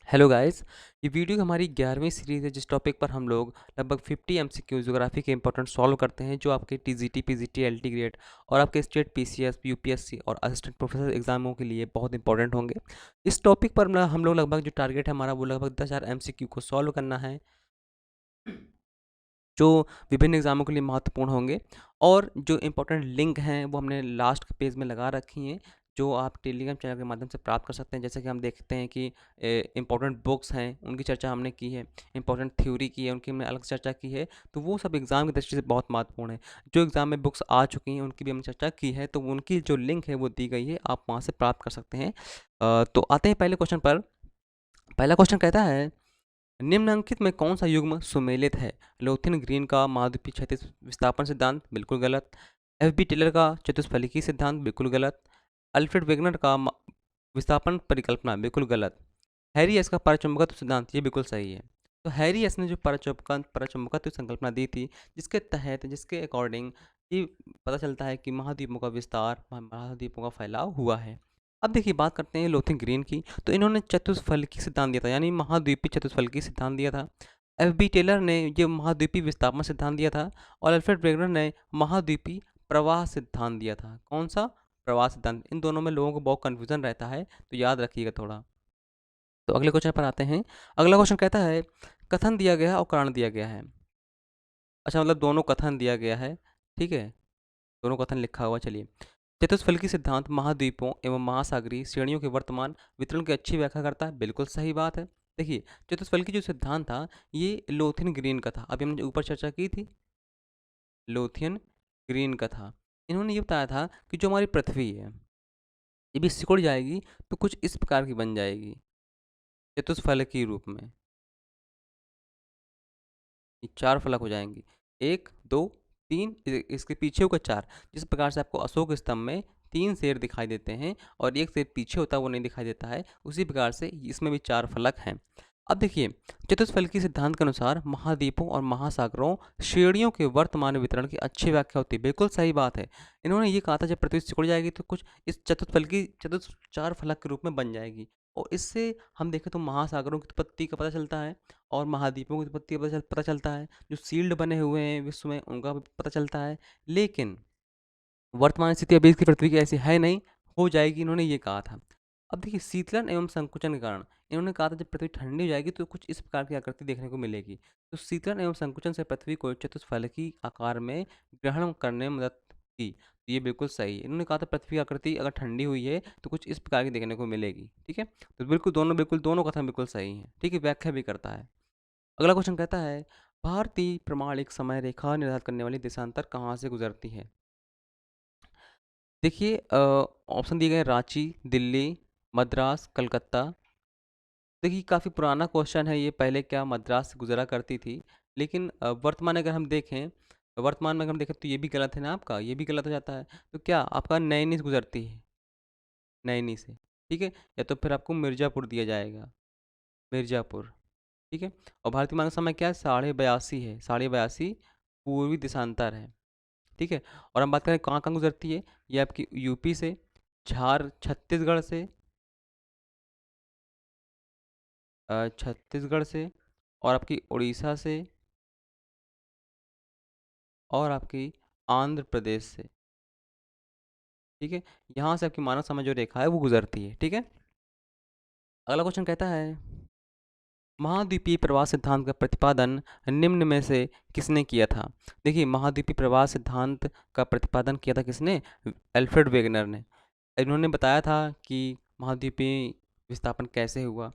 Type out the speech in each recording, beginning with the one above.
Hello guys. ये video हमारी 11वीं सीरीज़ है जिस टॉपिक पर हम लोग लगभग 50 एमसीक्यू ज्योग्राफी के इंपॉर्टेंट सॉल्व करते हैं जो आपके टीजीटी पीजीटी एलटी ग्रेड और आपके स्टेट पीसीएस यूपीएससी और असिस्टेंट प्रोफेसर एग्जामों के लिए बहुत इंपॉर्टेंट होंगे। इस टॉपिक पर हम लोग लगभग जो टारगेट है हमारा वो लगभग 10,000 एमसीक्यू को सॉल्व करना है जो विभिन्न एग्जामों के लिए महत्वपूर्ण होंगे। और जो इम्पोर्टेंट लिंक हैं वो हमने लास्ट पेज में लगा रखी हैं जो आप टेलीग्राम चैनल के माध्यम से प्राप्त कर सकते हैं। जैसे कि हम देखते हैं कि इम्पोर्टेंट बुक्स हैं उनकी चर्चा हमने की है, इम्पोर्टेंट थ्योरी की है उनकी हमने अलग चर्चा की है, तो वो सब एग्ज़ाम की दृष्टि से बहुत महत्वपूर्ण है। जो एग्ज़ाम में बुक्स आ चुकी हैं उनकी भी हमने चर्चा की है, तो उनकी जो लिंक है वो दी गई है, आप वहाँ से प्राप्त कर सकते हैं। तो आते हैं पहले क्वेश्चन पर। पहला क्वेश्चन कहता है, निम्नलिखित में कौन सा युग्म सुमेलित है? लोथेन ग्रीन का महाद्वीपीय क्षैतिज विस्थापन सिद्धांत, बिल्कुल गलत। एफ बी टेलर का चतुष्फलकीय सिद्धांत, बिल्कुल गलत। अल्फ्रेड वेगनर का विस्थापन परिकल्पना, बिल्कुल गलत। हैरी एस का परचुंबकत्व सिद्धांत, ये बिल्कुल सही है। तो हैरी एस ने जो परचुंबकत्व संकल्पना दी थी, जिसके अकॉर्डिंग ये पता चलता है कि महाद्वीपों का विस्तार, महाद्वीपों का फैलाव हुआ है। अब देखिए बात करते हैं लोथेन ग्रीन की। तो इन्होंने चतुष्फलकी सिद्धांत दिया था, यानी महाद्वीपीय चतुष्फलकी सिद्धांत दिया था। एफ बी टेलर ने ये महाद्वीपीय विस्थापन सिद्धांत दिया था और अल्फ्रेड वेगनर ने महाद्वीपीय प्रवाह सिद्धांत दिया था। कौन सा? प्रवाह सिद्धांत। इन दोनों में लोगों को बहुत कन्फ्यूजन रहता है, तो याद रखिएगा थोड़ा। तो अगले क्वेश्चन पर आते हैं। अगला क्वेश्चन कहता है, कथन दिया गया है और कारण दिया गया है। अच्छा, मतलब दोनों कथन दिया गया है, ठीक है, दोनों कथन लिखा हुआ। चलिए, चतुष्फलकी सिद्धांत महाद्वीपों एवं महासागरीय श्रेणियों के वर्तमान वितरण की अच्छी व्याख्या करता है, बिल्कुल सही बात है। देखिए, चतुष्फलकी जो सिद्धांत था ये लोथियन ग्रीन का था, अभी हमने ऊपर चर्चा की थी, लोथियन ग्रीन का था। इन्होंने ये बताया था कि जो हमारी पृथ्वी है ये भी सिकुड़ जाएगी तो कुछ इस प्रकार की बन जाएगी चतुष्फलकी रूप में। ये 4 फलक हो जाएंगी, 1 2 3, इसके पीछे होगा 4। जिस प्रकार से आपको अशोक स्तंभ में 3 शेर दिखाई देते हैं और एक शेर पीछे होता है वो नहीं दिखाई देता है, उसी प्रकार से इसमें भी 4 फलक हैं। अब देखिए, चतुष्फलकी सिद्धांत के अनुसार महाद्वीपों और महासागरों श्रेणियों के वर्तमान वितरण की अच्छी व्याख्या होती है, बिल्कुल सही बात है। इन्होंने ये कहा था जब पृथ्वी सिकुड़ जाएगी तो कुछ इस चतुर्थ 4 फलक के रूप में बन जाएगी। और इससे हम देखें तो महासागरों की उत्पत्ति का पता चलता है और महाद्वीपों की उत्पत्ति का पता चलता है। जो सील्ड बने हुए हैं विश्व में उनका भी पता चलता है। लेकिन वर्तमान स्थिति अभी इसकी पृथ्वी की ऐसी है नहीं, हो जाएगी, इन्होंने ये कहा था। अब देखिए, शीतलन एवं संकुचन के कारण इन्होंने कहा था जब पृथ्वी ठंडी हो जाएगी तो कुछ इस प्रकार की आकृति देखने को मिलेगी। तो शीतलन एवं संकुचन से पृथ्वी को चतुष्फलकी आकार में ग्रहण करने में मदद की, तो ये बिल्कुल सही है। इन्होंने कहा था पृथ्वी की आकृति अगर ठंडी हुई है तो कुछ इस प्रकार की देखने को मिलेगी, ठीक है। तो बिल्कुल दोनों कथन बिल्कुल सही हैं, ठीक है, व्याख्या भी करता है। अगला क्वेश्चन कहता है, भारतीय प्रमाणिक समय रेखा निर्धारित करने वाली देशांतर कहाँ से गुजरती है? देखिए, ऑप्शन दिए गए हैं, रांची, दिल्ली, मद्रास, कलकत्ता। देखिए, काफ़ी पुराना क्वेश्चन है ये, पहले क्या मद्रास से गुजरा करती थी, लेकिन वर्तमान अगर हम देखें, वर्तमान में अगर हम देखें तो ये भी गलत है ना, आपका ये भी गलत हो जाता है। तो क्या आपका नैनी से गुजरती है, नैनी से, ठीक है, या तो फिर आपको मिर्ज़ापुर दिया जाएगा, मिर्ज़ापुर, ठीक है। और भारतीय मानक समय क्या है? 82.5 है, 82.5 पूर्वी देशांतर है, ठीक है। और हम बात करें कहाँ कहाँ गुजरती है, ये आपकी यूपी से, छत्तीसगढ़ से, छत्तीसगढ़ से, और आपकी उड़ीसा से, और आपकी आंध्र प्रदेश से, ठीक है। यहाँ से आपकी मानव समय जो रेखा है वो गुजरती है, ठीक है। अगला क्वेश्चन कहता है, महाद्वीपीय प्रवाह सिद्धांत का प्रतिपादन निम्न में से किसने किया था? देखिए, महाद्वीपीय प्रवाह सिद्धांत का प्रतिपादन किया था किसने? अल्फ्रेड वेगनर ने। इन्होंने बताया था कि महाद्वीपीय विस्थापन कैसे हुआ,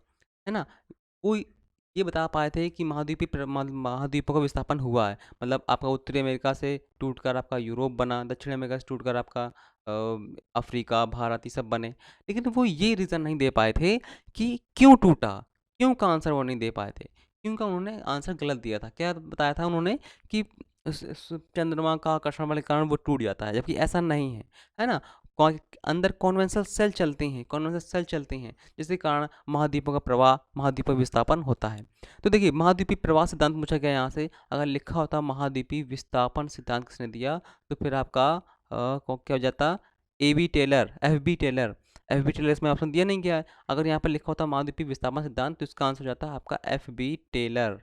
है ना। वो ये बता पाए थे कि महाद्वीपों का विस्थापन हुआ है, मतलब आपका उत्तरी अमेरिका से टूटकर आपका यूरोप बना, दक्षिण अमेरिका से टूटकर आपका अफ्रीका, भारत, ये सब बने। लेकिन वो ये रीज़न नहीं दे पाए थे कि क्यों टूटा, क्यों का आंसर वो नहीं दे पाए थे। क्यों का उन्होंने आंसर गलत दिया था। क्या बताया था उन्होंने कि चंद्रमा का आकर्षण वाले कारण वो टूट जाता है, जबकि ऐसा नहीं है ना। अंदर कॉन्वेंशनल सेल चलती हैं, जिसके कारण महाद्वीपों का प्रवाह, महाद्वीपीय विस्थापन होता है। तो देखिए, महाद्वीपीय प्रवाह सिद्धांत पूछा गया यहाँ से, अगर लिखा होता महाद्वीपीय विस्थापन सिद्धांत किसने दिया, तो फिर आपका क्या हो जाता? F B Taylor F B. Taylor इसमें ऑप्शन दिया नहीं गया है। अगर यहाँ पर लिखा होता महाद्वीपीय विस्थापन सिद्धांत तो इसका आंसर हो जाता है आपका एफ.बी. टेलर।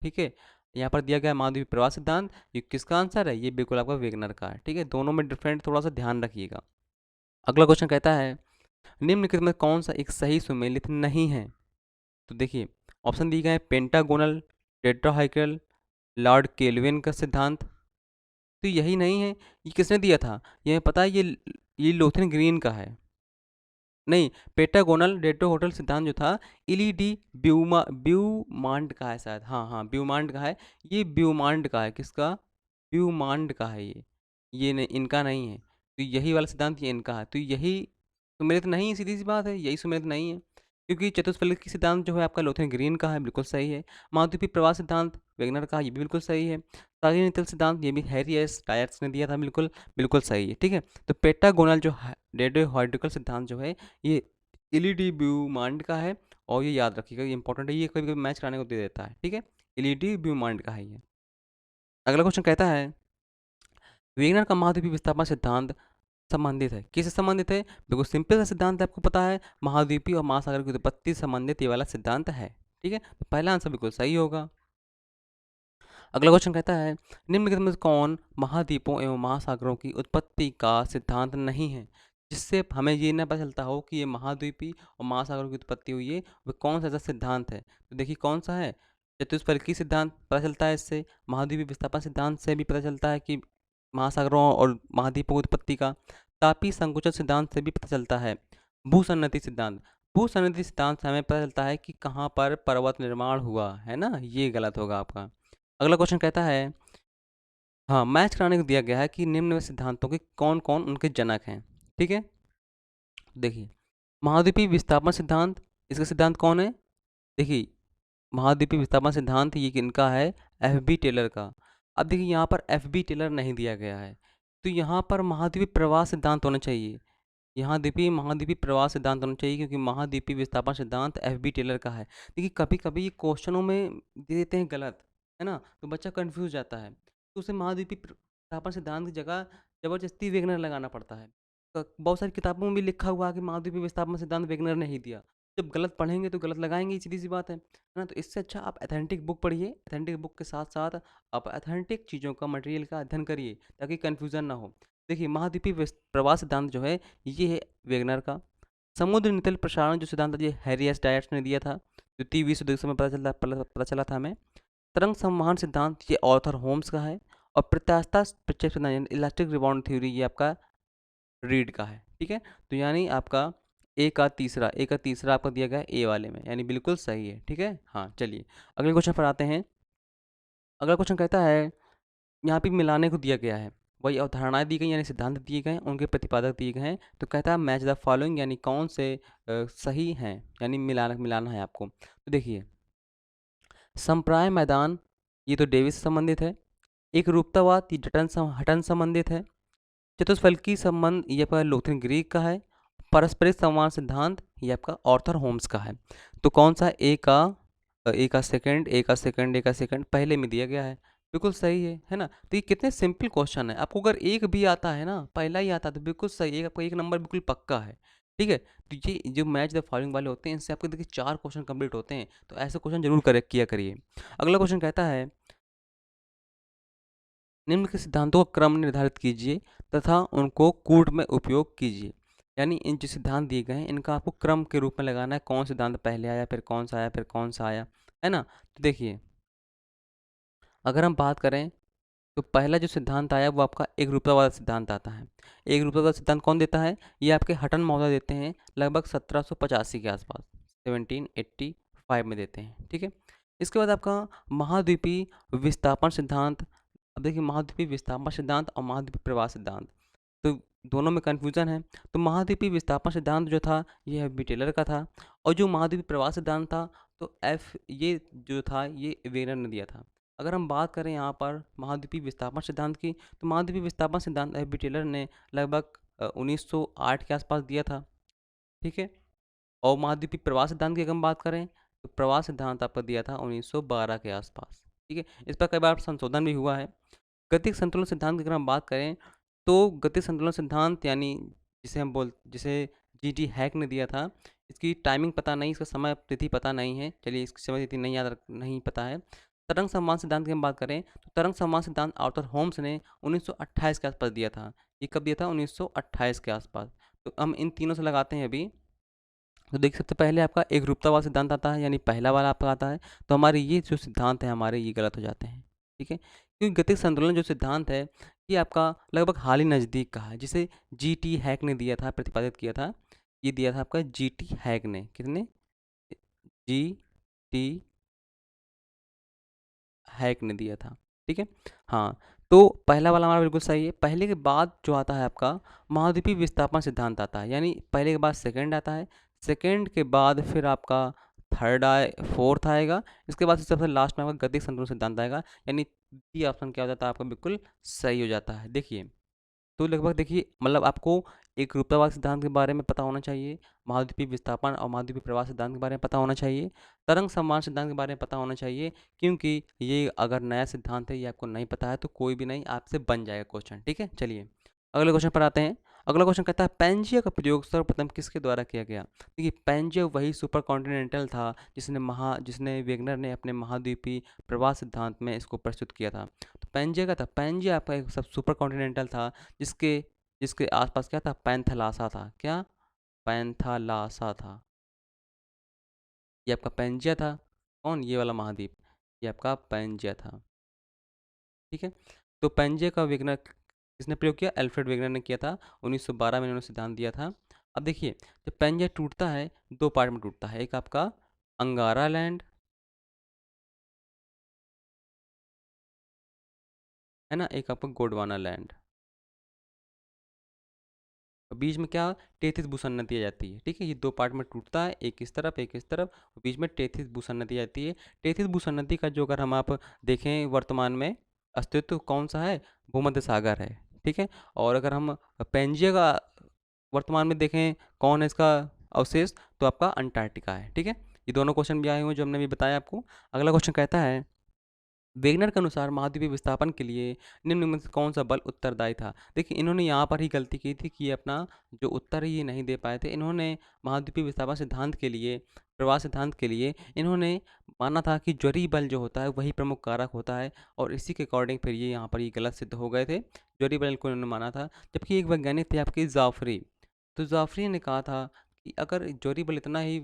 ठीक है, यहाँ पर दिया गया है महाद्वीपीय प्रवाह सिद्धांत, ये किसका आंसर है? ये बिल्कुल आपका वेगनर का है। ठीक है, दोनों में डिफरेंट थोड़ा सा ध्यान रखिएगा। अगला क्वेश्चन कहता है निम्नलिखित में कौन सा एक सही सुमेलित नहीं है? तो देखिए ऑप्शन दिए गए हैं पेंटागोनल, टेट्राहाइड्रल, लॉर्ड केल्विन का सिद्धांत। तो यही नहीं है, ये किसने दिया था? ये पता है, ये लोथेन ग्रीन का है। नहीं, पेंटागोनल रेट्रोहोटल सिद्धांत जो था इलीडी ब्यूमांड का है शायद। हाँ हाँ, ब्यूमांड का है। ये ब्यूमांड का है, किसका? ब्यूमांड का है ये नहीं, इनका नहीं है। तो यही वाला सिद्धांत ये इनका है, तो यही सुमेलित नहीं है, सीधी सी बात है, यही सुमेलित नहीं है। क्योंकि चतुष्फलकी सिद्धांत जो है आपका लोथेन ग्रीन का है, बिल्कुल सही है। महाद्वीपीय प्रवाह सिद्धांत वेगनर का, ये भी बिल्कुल सही है। सागिनितल सिद्धांत ये भी हैरी एस डायट्स ने दिया था, बिल्कुल बिल्कुल सही है। ठीक है, तो पेंटागोनल जो रेडियोहाइड्रिकल सिद्धांत जो है ये इलीडी ब्यूमांड का है, और ये याद रखिएगा, ये इंपॉर्टेंट है, ये कभी कभी मैच कराने को दे देता है। ठीक है, इलीडी ब्यूमांड का है ये। अगला क्वेश्चन कहता है वेगनर का महाद्वीपीय विस्थापन सिद्धांत संबंधित है, किससे संबंधित है? बिल्कुल सिंपल सा सिद्धांत है, आपको पता है, महाद्वीपीय और महासागर की उत्पत्ति से संबंधित ये वाला सिद्धांत है। ठीक है, तो पहला आंसर बिल्कुल सही होगा। अगला क्वेश्चन कहता है निम्नलिखित में से कौन महाद्वीपों एवं महासागरों की उत्पत्ति का सिद्धांत नहीं है? जिससे हमें ये न पता चलता हो कि ये महाद्वीपी और महासागरों की उत्पत्ति हुई है, वह कौन सा ऐसा सिद्धांत है? तो देखिए कौन सा है। चतुष्फलकी सिद्धांत पता चलता है इससे, महाद्वीपीय विस्थापन सिद्धांत से भी पता चलता है कि महासागरों और महाद्वीपों की उत्पत्ति का, तापी संकुचन सिद्धांत से भी पता चलता है, भूसन्नति सिद्धांत, भूसन्नति सिद्धांत से हमें पता चलता है कि कहाँ पर पर्वत निर्माण हुआ है ना, ये गलत होगा आपका। अगला क्वेश्चन कहता है हाँ, मैच कराने को दिया गया है कि निम्न सिद्धांतों के कौन कौन उनके जनक हैं। ठीक है, देखिए महाद्वीपीय विस्थापन सिद्धांत, इसका सिद्धांत कौन है? देखिए महाद्वीपीय विस्थापन सिद्धांत ये किनका है? एफ.बी. टेलर का। अब देखिए यहाँ पर एफ.बी. टेलर नहीं दिया गया है, तो यहाँ पर महाद्वीपीय प्रवाह सिद्धांत होना चाहिए। यहाँ द्वीपीय महाद्वीपीय प्रवाह सिद्धांत होना चाहिए, क्योंकि महाद्वीपीय विस्थापन सिद्धांत एफ.बी. टेलर का है। देखिए कभी कभी ये क्वेश्चनों में दे देते हैं गलत, है ना, तो बच्चा कंफ्यूज जाता है, तो उसे महाद्वीपीय विस्थापन सिद्धांत की जगह जबरदस्ती वेगनर लगाना पड़ता है। बहुत सारी किताबों में भी लिखा हुआ है कि महाद्वीपीय विस्थापन सिद्धांत वेगनर ने ही दिया। जब गलत पढ़ेंगे तो गलत लगाएंगे ही, सीधी सी बात है ना। तो इससे अच्छा आप अथेंटिक बुक पढ़िए, अथेंटिक बुक के साथ साथ आप अथेंटिक चीज़ों का मटेरियल का अध्ययन करिए, ताकि कन्फ्यूज़न ना हो। देखिए महाद्वीपीय प्रवाह सिद्धांत जो है ये है वेगनर का। समुद्र नितल प्रसारण जो सिद्धांत है ये हैरी एस डायट्स ने दिया था, जो 20 में पता चला था हमें। तरंग संवहन सिद्धांत ये ऑर्थर होम्स का है, और प्रत्यास्थता प्रक्षेप सिद्धांत इलास्टिक रिबाउंड थ्योरी ये आपका रीड का है। ठीक है, तो यानी आपका ए का तीसरा आपका दिया गया है ए वाले में, यानी बिल्कुल सही है। ठीक है, हाँ चलिए अगले क्वेश्चन पर आते हैं। अगला क्वेश्चन कहता है यहाँ पे मिलाने को दिया गया है, वही अवधारणाएं दी गई यानी सिद्धांत दिए गए हैं, उनके प्रतिपादक दिए गए हैं। तो कहता है मैच द फॉलोइंग, यानी कौन से सही हैं, यानी मिलाना मिलाना है आपको। तो देखिए संप्राय मैदान ये तो डेविस से संबंधित है, एक रूपतावाद ये हटन संबंधित है, चतुष्फलकी संबंध ये आपका लोथेन ग्रीक का है, पारस्परिक संवाद सिद्धांत ये आपका ऑर्थर होम्स का है। तो कौन सा ए का सेकंड पहले में दिया गया है, बिल्कुल सही है ना। तो ये कितने सिंपल क्वेश्चन है, आपको अगर एक भी आता है ना, पहला ही आता है तो बिल्कुल सही है, आपका एक नंबर बिल्कुल पक्का है। ठीक है, तो ये जो मैच द फॉलोइंग वाले होते हैं इनसे आपके देखिए 4 क्वेश्चन कंप्लीट होते हैं, तो ऐसे क्वेश्चन जरूर करेक्ट किया करिए। अगला क्वेश्चन कहता है निम्न के सिद्धांतों का क्रम निर्धारित कीजिए तथा उनको कूट में उपयोग कीजिए। यानी इन जो सिद्धांत दिए गए हैं इनका आपको क्रम के रूप में लगाना है, कौन सिद्धांत पहले आया, फिर कौन सा आया, फिर कौन सा आया, है ना। तो देखिए अगर हम बात करें तो पहला जो सिद्धांत आया वो आपका एक रूपतावाद सिद्धांत आता है। एक रूपतावाद सिद्धांत कौन देता है? ये आपके हटन महोदय देते हैं, लगभग 1785 के आसपास, 1785 में देते हैं। ठीक है, इसके बाद आपका महाद्वीपीय विस्थापन सिद्धांत। अब देखिए महाद्वीपीय विस्थापन सिद्धांत और महाद्वीपीय प्रवाह सिद्धांत, तो दोनों में कन्फ्यूजन है। तो महाद्वीपीय विस्थापन सिद्धांत जो था ये एफ.बी. टेलर का था, और जो महाद्वीपीय प्रवाह सिद्धांत था तो ये जो था ये वेगनर ने दिया था। अगर हम बात करें यहाँ पर महाद्वीपीय विस्थापन सिद्धांत की, तो महाद्वीपीय विस्थापन सिद्धांत एफ.बी. टेलर ने लगभग 1908 के आसपास दिया था। ठीक है, और महाद्वीपीय प्रवाह सिद्धांत की अगर हम बात करें तो प्रवाह सिद्धांत आपका दिया था 1912 के आसपास। ठीक है, इस पर कई बार संशोधन भी हुआ है। गतिक संतुलन सिद्धांत की अगर हम बात करें तो गतिक संतुलन सिद्धांत यानी जिसे जीटी हैक ने दिया था। इसकी टाइमिंग पता नहीं, इसका समय तिथि पता नहीं है। चलिए इसकी समय तिथि नहीं पता है। तरंग समान सिद्धांत की हम बात करें तो तरंग समान सिद्धांत आर्थर होम्स ने 1928 के आसपास दिया था। ये कब दिया था? 1928 के आसपास। तो हम इन तीनों से लगाते हैं अभी। तो देखिए सबसे पहले आपका एकरूपतावाद सिद्धांत आता है, यानी पहला वाला आपका आता है। तो हमारे ये जो सिद्धांत है हमारे ये गलत हो जाते हैं, ठीक है? क्योंकि गतिज संतुलन जो सिद्धांत है ये आपका लगभग हाल ही नज़दीक का है, जिसे जीटी हैक ने दिया था, प्रतिपादित किया था। ये दिया था आपका जीटी हैक ने। किसने? जीटी हैक ने दिया था, ठीक है? हाँ, तो पहला वाला हमारा बिल्कुल सही है। पहले के बाद जो आता है आपका महाद्वीपीय विस्थापन सिद्धांत आता है, यानी पहले के बाद सेकंड आता है, सेकंड के बाद फिर आपका थर्ड आए फोर्थ आएगा, इसके बाद सबसे लास्ट में आपका गतिज संतुलन सिद्धांत आएगा, यानी डी ऑप्शन क्या हो जाता है आपका बिल्कुल सही हो जाता है। देखिए तो लगभग देखिए मतलब आपको एकरूपतावाद सिद्धांत के बारे में पता होना चाहिए, महाद्वीपीय विस्थापन और महाद्वीपीय प्रवाह सिद्धांत के बारे में पता होना चाहिए, तरंग समान सिद्धांत के बारे में पता होना चाहिए, क्योंकि ये अगर नया सिद्धांत है ये आपको नहीं पता है तो कोई भी नहीं आपसे बन जाएगा क्वेश्चन, ठीक है? चलिए अगले क्वेश्चन पर आते हैं। अगला क्वेश्चन कहता है पेंजिया का प्रयोग सर्वप्रथम किसके द्वारा किया गया? देखिए पेंजिया वही सुपर कॉन्टिनेंटल था जिसने वेगनर ने अपने महाद्वीपीय प्रवाह सिद्धांत में इसको प्रस्तुत किया था। तो पेंजिया का था, पेंजिया आपका एक सब सुपर कॉन्टिनेंटल था जिसके जिसके आसपास क्या था? पैंथालासा था। क्या? पैंथालासा था। ये आपका पैंजिया था। कौन? ये वाला महाद्वीप। ये आपका पैंजिया था, ठीक है? तो पैंजिया का वेगनर किसने प्रयोग किया? अल्फ्रेड वेगनर ने किया था। 1912 में इन्होंने सिद्धांत दिया था। अब देखिए जब पैंजिया टूटता है दो पार्ट में टूटता है, एक आपका अंगारा लैंड है ना, एक आपका गोंडवाना लैंड। और बीच में क्या? टेथिस भूसन्नति आ जाती है, ठीक है? ये दो पार्ट में टूटता है, एक इस तरफ एक इस तरफ, और बीच में टेथिस भूसन्नति आती है। टेथिस भूसन्नति का जो अगर हम आप देखें वर्तमान में अस्तित्व कौन सा है? भूमध्य सागर है, ठीक है? और अगर हम पेंजिया का वर्तमान में देखें कौन है इसका अवशेष, तो आपका अंटार्कटिका है, ठीक है? ये दोनों क्वेश्चन भी आए हुए हैं जो हमने भी बताया आपको। अगला क्वेश्चन कहता है वेगनर के अनुसार महाद्वीपीय विस्थापन के लिए निम्न में से कौन सा बल उत्तरदायी था? देखिए इन्होंने यहाँ पर ही गलती की थी कि ये अपना जो उत्तर है ये नहीं दे पाए थे। इन्होंने महाद्वीपीय विस्थापन सिद्धांत के लिए, प्रवाह सिद्धांत के लिए इन्होंने माना था कि ज्वरीय बल जो होता है वही प्रमुख कारक होता है, और इसी के अकॉर्डिंग फिर ये यहाँ पर ये गलत सिद्ध हो गए थे। ज्वरीय बल को इन्होंने माना था, जबकि एक वैज्ञानिक थे आपके जाफरी। तो जाफरी ने कहा था कि अगर ज्वरीय बल इतना ही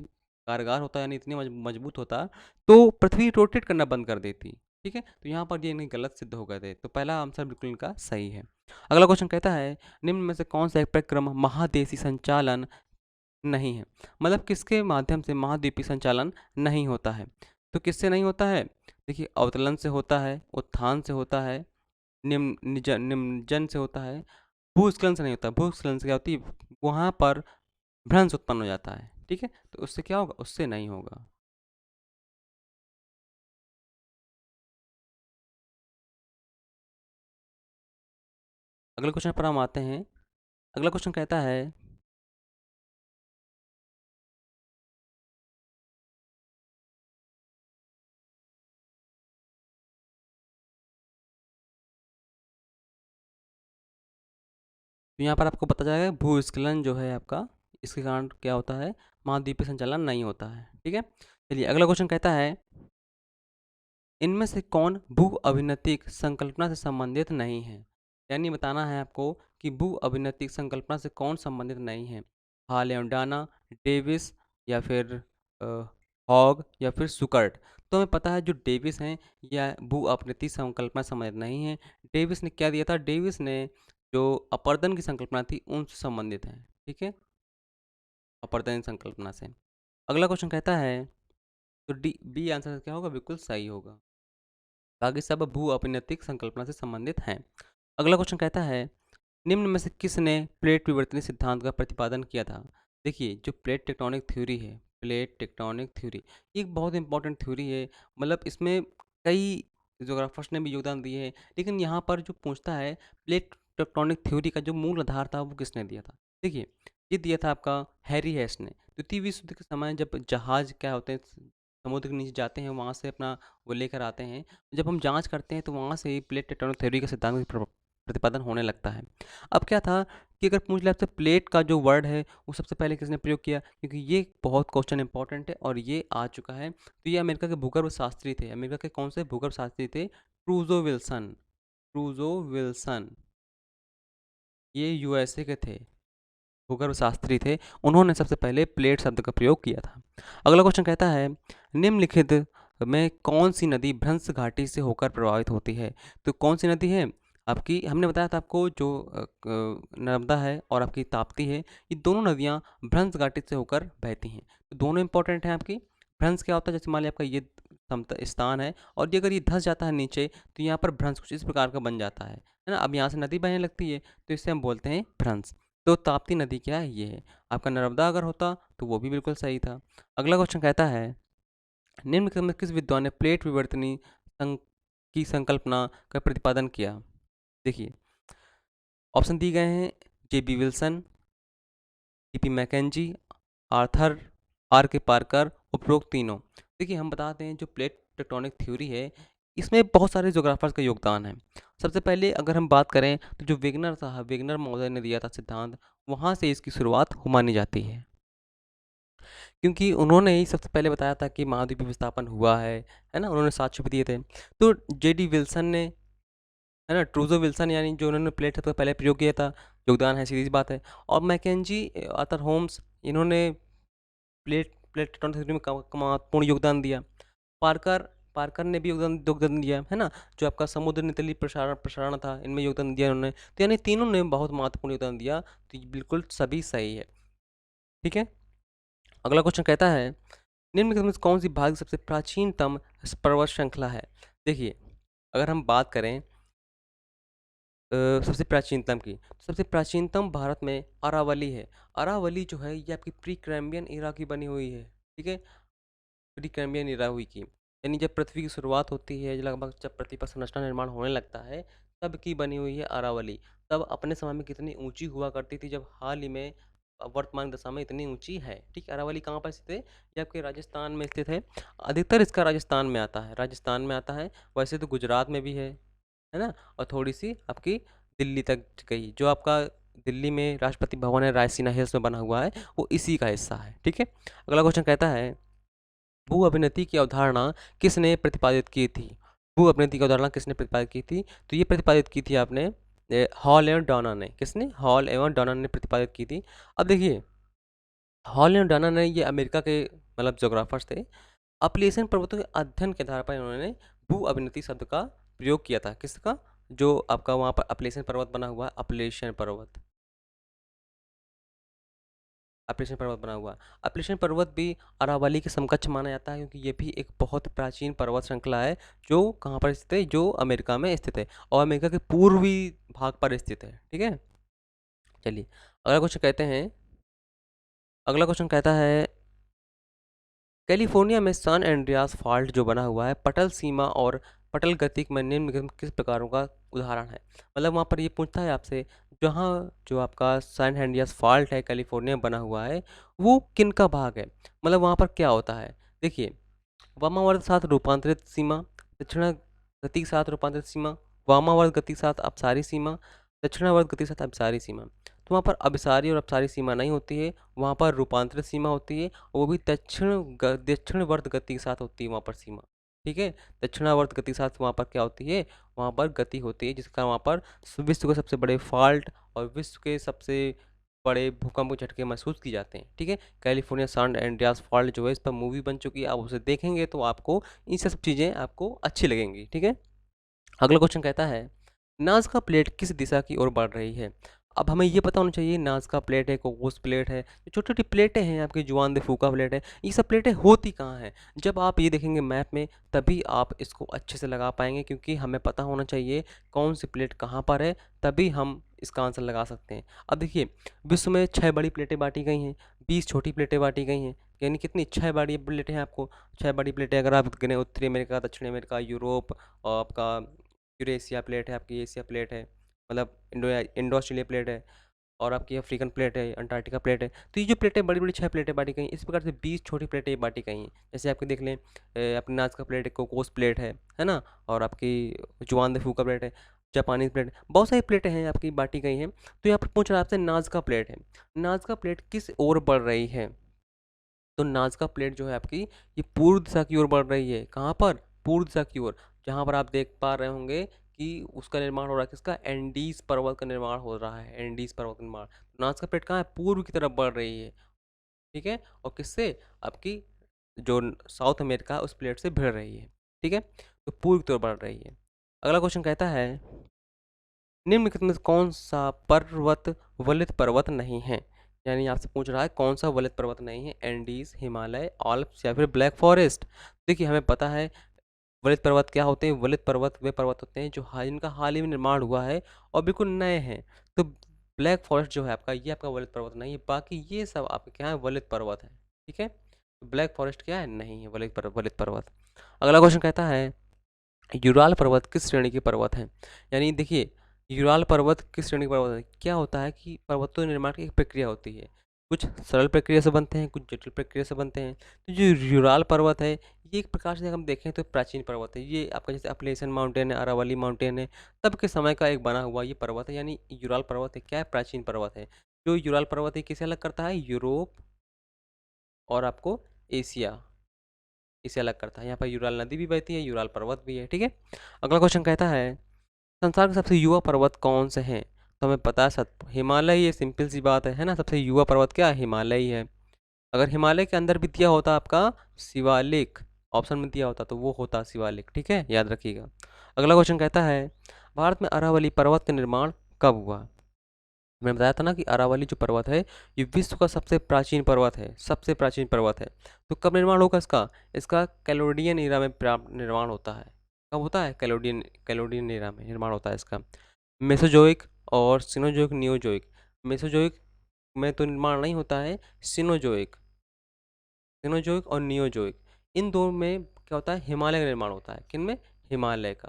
कारगर होता यानी इतनी मजबूत होता तो पृथ्वी रोटेट करना बंद कर देती, ठीक है? तो यहाँ पर ये इन्हें गलत सिद्ध हो गए थे, तो पहला आंसर बिल्कुल इनका सही है। अगला क्वेश्चन कहता है निम्न में से कौन सा एक प्रक्रम महादेशी संचालन नहीं है? मतलब किसके माध्यम से महाद्वीपीय संचालन नहीं होता है? तो किससे नहीं होता है? देखिए अवतलन से होता है, उत्थान से होता है, निम्नजन से होता है, भूस्खलन से नहीं होता। भूस्खलन से क्या होती है? वहाँ पर भ्रंश उत्पन्न हो जाता है, ठीक है? तो उससे क्या होगा? उससे नहीं होगा। अगले क्वेश्चन पर हम आते हैं। अगला क्वेश्चन कहता है तो यहाँ पर आपको पता चलेगा भूस्खलन जो है आपका इसके कारण क्या होता है? महाद्वीपीय संचालन नहीं होता है, ठीक है? चलिए अगला क्वेश्चन कहता है इनमें से कौन भू अभिनतिक संकल्पना से संबंधित नहीं है? यानी बताना है आपको कि भू अभिनतिक संकल्पना से कौन संबंधित नहीं है? हालेंडाना, डेविस, या फिर अ, हॉग, या फिर सुकर्ट। तो हमें पता है जो डेविस हैं यह भू अभिनतिक संकल्पना से संबंधित नहीं है। डेविस ने क्या दिया था? डेविस ने जो अपर्दन की संकल्पना थी उनसे संबंधित है, ठीक है? अपर्दन की संकल्पना से। अगला क्वेश्चन कहता है तो डी बी आंसर क्या होगा? बिल्कुल सही होगा। बाकी सब भू अपैनैतिक संकल्पना से संबंधित हैं। अगला क्वेश्चन कहता है निम्न में से किसने प्लेट विवर्तनीय सिद्धांत का प्रतिपादन किया था? देखिए जो प्लेट टेक्टोनिक थ्योरी है, प्लेट टेक्टोनिक थ्योरी ये एक बहुत इंपॉर्टेंट थ्योरी है। मतलब इसमें कई जोग्राफर्स ने भी योगदान दिए हैं, लेकिन यहाँ पर जो पूछता है प्लेट टेक्टोनिक थ्योरी का जो मूल आधार था वो किसने दिया था? देखिए ये दिया था आपका हैरी हेस ने। द्वितीय विश्व युद्ध के समय जब जहाज क्या होते हैं समुद्र के नीचे जाते हैं वहाँ से अपना वो लेकर आते हैं, जब हम जांच करते हैं तो वहाँ से ही प्लेट टेक्टोनिक थ्योरी का सिद्धांत प्रतिपादन होने लगता है। अब क्या था कि अगर पूछ ले आपसे प्लेट का जो वर्ड है वो सबसे पहले किसने प्रयोग किया, क्योंकि ये बहुत क्वेश्चन इंपॉर्टेंट है और ये आ चुका है। तो ये अमेरिका के भूगर्भ शास्त्री थे। अमेरिका के कौन से भूगर्भ शास्त्री थे? ट्रूजो विल्सन। ट्रूजो विल्सन, ये यूएसए के थे, भूगर्भ शास्त्री थे। उन्होंने सबसे पहले प्लेट शब्द का प्रयोग किया था। अगला क्वेश्चन कहता है, निम्नलिखित में कौन सी नदी भ्रंश घाटी से होकर प्रभावित होती है? तो कौन सी नदी है आपकी? हमने बताया था आपको जो नर्मदा है और आपकी ताप्ती है, ये दोनों नदियाँ भ्रंश घाटी से होकर बहती हैं। तो दोनों इंपॉर्टेंट हैं आपकी। भ्रंश क्या होता है? जैसे मान लिया आपका ये स्थान है और ये अगर ये धंस जाता है नीचे तो यहाँ पर भ्रंश कुछ इस प्रकार का बन जाता है ना। अब यहाँ से नदी बहने लगती है तो इसे हम बोलते हैं भ्रंश। तो ताप्ती नदी क्या है? ये है। आपका नर्मदा अगर होता तो वो भी बिल्कुल सही था। अगला क्वेश्चन कहता है, निम्न में किस विद्वान ने प्लेट विवर्तनी की संकल्पना का प्रतिपादन किया? देखिए ऑप्शन दिए गए हैं, JB Wilson, TP Mackenzie, Arthur R K Parker, उपरोक्त तीनों। देखिए हम बताते हैं जो प्लेट टेक्टोनिक थ्योरी है इसमें बहुत सारे जोग्राफर्स का योगदान है। सबसे पहले अगर हम बात करें तो जो वेगनर साहब, वेगनर महोदय ने दिया था सिद्धांत, वहाँ से इसकी शुरुआत मानी जाती क्योंकि उन्होंने ही सबसे पहले बताया था कि महाद्वीपीय विस्थापन हुआ है ना? उन्होंने साक्ष्य भी दिए थे। तो जेडी विल्सन ने, है ना, ट्रूजो विल्सन यानी जो उन्होंने प्लेट सबसे पहले प्रयोग किया था, योगदान है, सीधी सी बात है। और मैकेंजी, आर्थर होम्स, इन्होंने प्लेट प्लेट टेक्टोनिक थ्योरी में महत्वपूर्ण योगदान दिया। पार्कर पार्कर ने भी योगदान योगदान दिया, है ना? जो आपका समुद्र नितली प्रसारण प्रसारण था, इनमें योगदान दिया उन्होंने। तो यानी तीनों ने बहुत महत्वपूर्ण योगदान दिया। तो ये बिल्कुल सभी सही है। ठीक है। अगला क्वेश्चन कहता है, निम्नलिखित में कौन सी भारत की सबसे प्राचीनतम पर्वत श्रृंखला है? देखिए अगर हम बात करें सबसे प्राचीनतम की, तो सबसे प्राचीनतम भारत में अरावली है। अरावली जो है ये आपकी प्री कैम्ब्रियन एरा की बनी हुई है। ठीक है, प्री कैम्ब्रियन एरा हुई की, यानी जब पृथ्वी की शुरुआत होती है, लगभग जब पृथ्वी पर संरचना निर्माण होने लगता है, तब की बनी हुई है अरावली। तब अपने समय में कितनी ऊंची हुआ करती थी, जब हाल ही में वर्तमान दशा में इतनी ऊंची है। ठीक है, अरावली कहाँ पर स्थित है? ये आपके राजस्थान में स्थित है। अधिकतर इसका राजस्थान में आता है, राजस्थान में आता है। वैसे तो गुजरात में भी है ना? और थोड़ी सी आपकी दिल्ली तक गई। जो आपका दिल्ली में राष्ट्रपति भवन है, रायसीना हिल्स में बना हुआ है, वो इसी का हिस्सा है। ठीक है। अगला क्वेश्चन कहता है, भू अभिनति की अवधारणा किसने प्रतिपादित की थी? भू अभिनति की अवधारणा किसने प्रतिपादित की थी? तो ये प्रतिपादित की थी आपने हॉल एवं डॉना ने। किसने? हॉल एवं डॉना ने प्रतिपादित की थी। अब देखिए हॉल एवं डॉना ने, ये अमेरिका के मतलब जोग्राफर्स थे। अपलेशन पर्वतों के अध्ययन के आधार पर इन्होंने भू अभिनति शब्द का प्रयोग किया था। किसका? जो आपका वहाँ पर अपलेशन पर्वत बना हुआ है, अपलेशन पर्वत, अपलेशन पर्वत बना हुआ है। अपलेशन पर्वत भी अरावली के समकक्ष माना जाता है, क्योंकि ये भी एक बहुत प्राचीन पर्वत श्रृंखला है जो कहाँ पर स्थित है? जो अमेरिका में स्थित है और अमेरिका के पूर्वी भाग पर स्थित है। ठीक है, चलिए अगला क्वेश्चन कहते हैं, अगला क्वेश्चन कहता है, कैलिफोर्निया में सान एंड्रियास फॉल्ट जो बना हुआ है, पटल सीमा और पटल गतिक में निम्न किस प्रकारों का उदाहरण है? मतलब वहाँ पर ये पूछता है आपसे, जहाँ जो आपका सैन एंड्रियास फॉल्ट है कैलिफोर्निया में बना हुआ है, वो किन का भाग है? मतलब वहाँ पर क्या होता है? देखिए वामावर्त साथ रूपांतरित सीमा, दक्षिण गति के साथ रूपांतरित सीमा, वामावर्त गति के साथ अपसारी सीमा, दक्षिणावर्त गति के साथ अपसारी सीमा। तो वहाँ पर अभिसारी और अपसारी सीमा नहीं होती है, वहाँ पर रूपांतरित सीमा होती है, वो भी दक्षिणवर्त गति के साथ होती है वहाँ पर सीमा। ठीक है, दक्षिणावर्त गति के साथ वहाँ पर क्या होती है? वहाँ पर गति होती है, जिसका वहाँ पर विश्व के सबसे बड़े फॉल्ट और विश्व के सबसे बड़े भूकंप के झटके महसूस किए जाते हैं। ठीक है, कैलिफोर्निया सान एंड्रियास फॉल्ट जो है, इस पर मूवी बन चुकी है, आप उसे देखेंगे तो आपको ये सब चीज़ें आपको अच्छी लगेंगी। ठीक है, अगला क्वेश्चन कहता है, नाज़का प्लेट किस दिशा की ओर बढ़ रही है? अब हमें ये पता होना चाहिए, नाज़का प्लेट है, कोकोस प्लेट है, जो छोटी-छोटी प्लेटें हैं आपकी, जुआन दे फूका प्लेट है, ये सब प्लेटें होती कहाँ हैं? जब आप ये देखेंगे मैप में, तभी आप इसको अच्छे से लगा पाएँगे, क्योंकि हमें पता होना चाहिए कौन सी प्लेट कहाँ पर है, तभी हम इसका आंसर लगा सकते हैं। अब देखिए विश्व में 6 बड़ी प्लेटें बाँटी गई हैं, 20 छोटी प्लेटें बाँटी गई हैं, यानी कितनी? 6 बड़ी प्लेटें हैं आपको। 6 बड़ी प्लेटें अगर आप गिने, उत्तरी अमेरिका, दक्षिण अमेरिका, यूरोप और आपका यूरेशिया प्लेट है, आपकी एशिया प्लेट है, मतलब इंडो ऑस्ट्रेलिया प्लेट है, और आपकी अफ्रीकन प्लेट है, अंटार्कटिका प्लेट है। तो ये जो प्लेटें बड़ी-बड़ी 6 प्लेटें बाँटी गई हैं, इस प्रकार से 20 छोटी प्लेटें बाँटी गई हैं। जैसे आपके देख लें अपनी नाज़का प्लेट है, कोकोस प्लेट है ना? और आपकी जुआन दे फूका प्लेट है। जापानीज़ प्लेट, बहुत सारी प्लेटें हैं आपकी बाँटी गई हैं। तो यहाँ पर पूछ रहा है आपसे नाज़का प्लेट है। नाज़का प्लेट किस ओर बढ़ रही है? तो नाज़का प्लेट जो है आपकी ये पूर्व दिशा की ओर बढ़ रही है। कहाँ पर? पूर्व दिशा की ओर। जहाँ पर आप देख पा रहे होंगे कि उसका निर्माण हो रहा है किसका? एंडीज़ पर्वत का निर्माण हो रहा है, एंडीज़ पर्वत का निर्माण। नाज़का प्लेट कहाँ है? पूर्व की तरफ बढ़ रही है, ठीक है? और किससे? आपकी जो साउथ अमेरिका है उस प्लेट से भिड़ रही है, ठीक है? तो पूर्व की ओर बढ़ रही है। अगला क्वेश्चन कहता है निम्नलिखित में से कौन-सा पर्वत वलित पर्वत नहीं है? यानी आपसे पूछ रहा है कौन-सा वलित पर्वत नहीं है? एंडीज़, हिमालय, आल्प्स या फिर ब्लैक फॉरेस्ट? देखिए हमें पता है वलित पर्वत क्या होते हैं? वलित पर्वत वे पर्वत होते हैं जो जिनका हाल ही में निर्माण हुआ है और बिल्कुल नए हैं। तो ब्लैक फॉरेस्ट जो है आपका ये आपका वलित पर्वत नहीं है, बाकी ये सब आपके क्या है? वलित पर्वत है, ठीक है? ब्लैक फॉरेस्ट क्या है? नहीं है वलित पर्वत। अगला क्वेश्चन कहता है यूराल पर्वत किस श्रेणी के पर्वत हैं? यानी देखिए, यूराल पर्वत किस श्रेणी के पर्वत हैं? क्या होता है कि पर्वतों के निर्माण की एक प्रक्रिया होती है। कुछ सरल प्रक्रिया से बनते हैं, कुछ जटिल प्रक्रिया से बनते हैं। तो जो यूराल पर्वत है, ये एक प्रकार से अगर हम देखें तो प्राचीन पर्वत है। ये आपका जैसे अपलेशन माउंटेन है, अरावली माउंटेन है, तब के समय का एक बना हुआ ये पर्वत है, यानी यूराल पर्वत है। क्या है? प्राचीन पर्वत है। जो यूराल पर्वत है, किसे अलग करता है? यूरोप और आपको एशिया, इसे अलग करता है। यहाँ पर यूराल नदी भी बहती है, यूराल पर्वत भी है, ठीक है? अगला क्वेश्चन कहता है संसार के सबसे युवा पर्वत कौन से हैं? तो हमें पता है हिमालय, ये सिंपल सी बात है ना? सबसे युवा पर्वत क्या है? हिमालय ही है। अगर हिमालय के अंदर भी दिया होता आपका शिवालिक, ऑप्शन में दिया होता तो वो होता शिवालिक, ठीक है? याद रखिएगा। अगला क्वेश्चन कहता है भारत में अरावली पर्वत का निर्माण कब हुआ? मैंने बताया था ना कि अरावली जो पर्वत है ये विश्व का सबसे प्राचीन पर्वत है, सबसे प्राचीन पर्वत है। तो कब निर्माण होगा इसका? इसका कैलोडियन ईरा में निर्माण होता है। कब होता है? कैलोडियन कैलोडियन ईरा में निर्माण होता है इसका। मेसोजोइक और सिनोजोइक, नियोजोइक। मेसोजोइक में तो निर्माण नहीं होता है, सिनोजोइक, सिनोजोइक और नियोजोइक, इन दो में क्या होता है? हिमालय का निर्माण होता है। किन में? हिमालय का,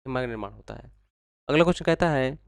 हिमालय का निर्माण होता है। अगला क्वेश्चन कहता है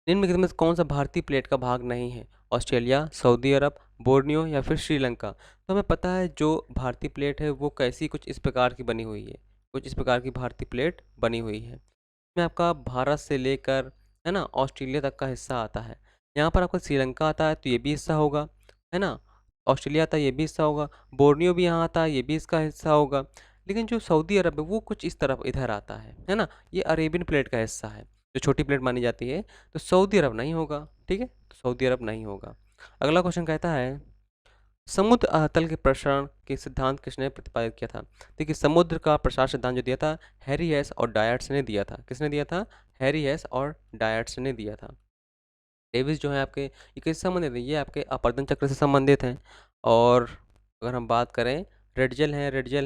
निम्नलिखित में से कौन सा भारतीय प्लेट का भाग नहीं है? ऑस्ट्रेलिया, सऊदी अरब, बोर्नियो या फिर श्रीलंका? तो हमें पता है जो भारतीय प्लेट है वो कैसी कुछ इस प्रकार की बनी हुई है, कुछ इस प्रकार की भारतीय प्लेट बनी हुई है। इसमें आपका भारत से लेकर है ना ऑस्ट्रेलिया तक का हिस्सा आता है। यहाँ पर आपका श्रीलंका आता है तो ये भी हिस्सा होगा, है ना? ऑस्ट्रेलिया आता है ये भी हिस्सा होगा, बोर्नियो भी यहाँ आता है ये भी इसका हिस्सा होगा। लेकिन जो सऊदी अरब है वो कुछ इस तरफ इधर आता है ना? ये अरेबियन प्लेट का हिस्सा है, जो छोटी प्लेट मानी जाती है। तो सऊदी अरब नहीं होगा, ठीक है? तो सऊदी अरब नहीं होगा। अगला क्वेश्चन कहता है समुद्र तल के प्रसारण के सिद्धांत किसने प्रतिपादित किया था? देखिए समुद्र का प्रसार सिद्धांत जो दिया था हैरी हेस और डायट्स ने दिया था। किसने दिया था? हैरी हेस और डायट्स ने दिया था। डेविस जो है आपके ये किससे संबंधित है? ये आपके अपरदन चक्र से संबंधित हैं। और अगर हम बात करें रेडजल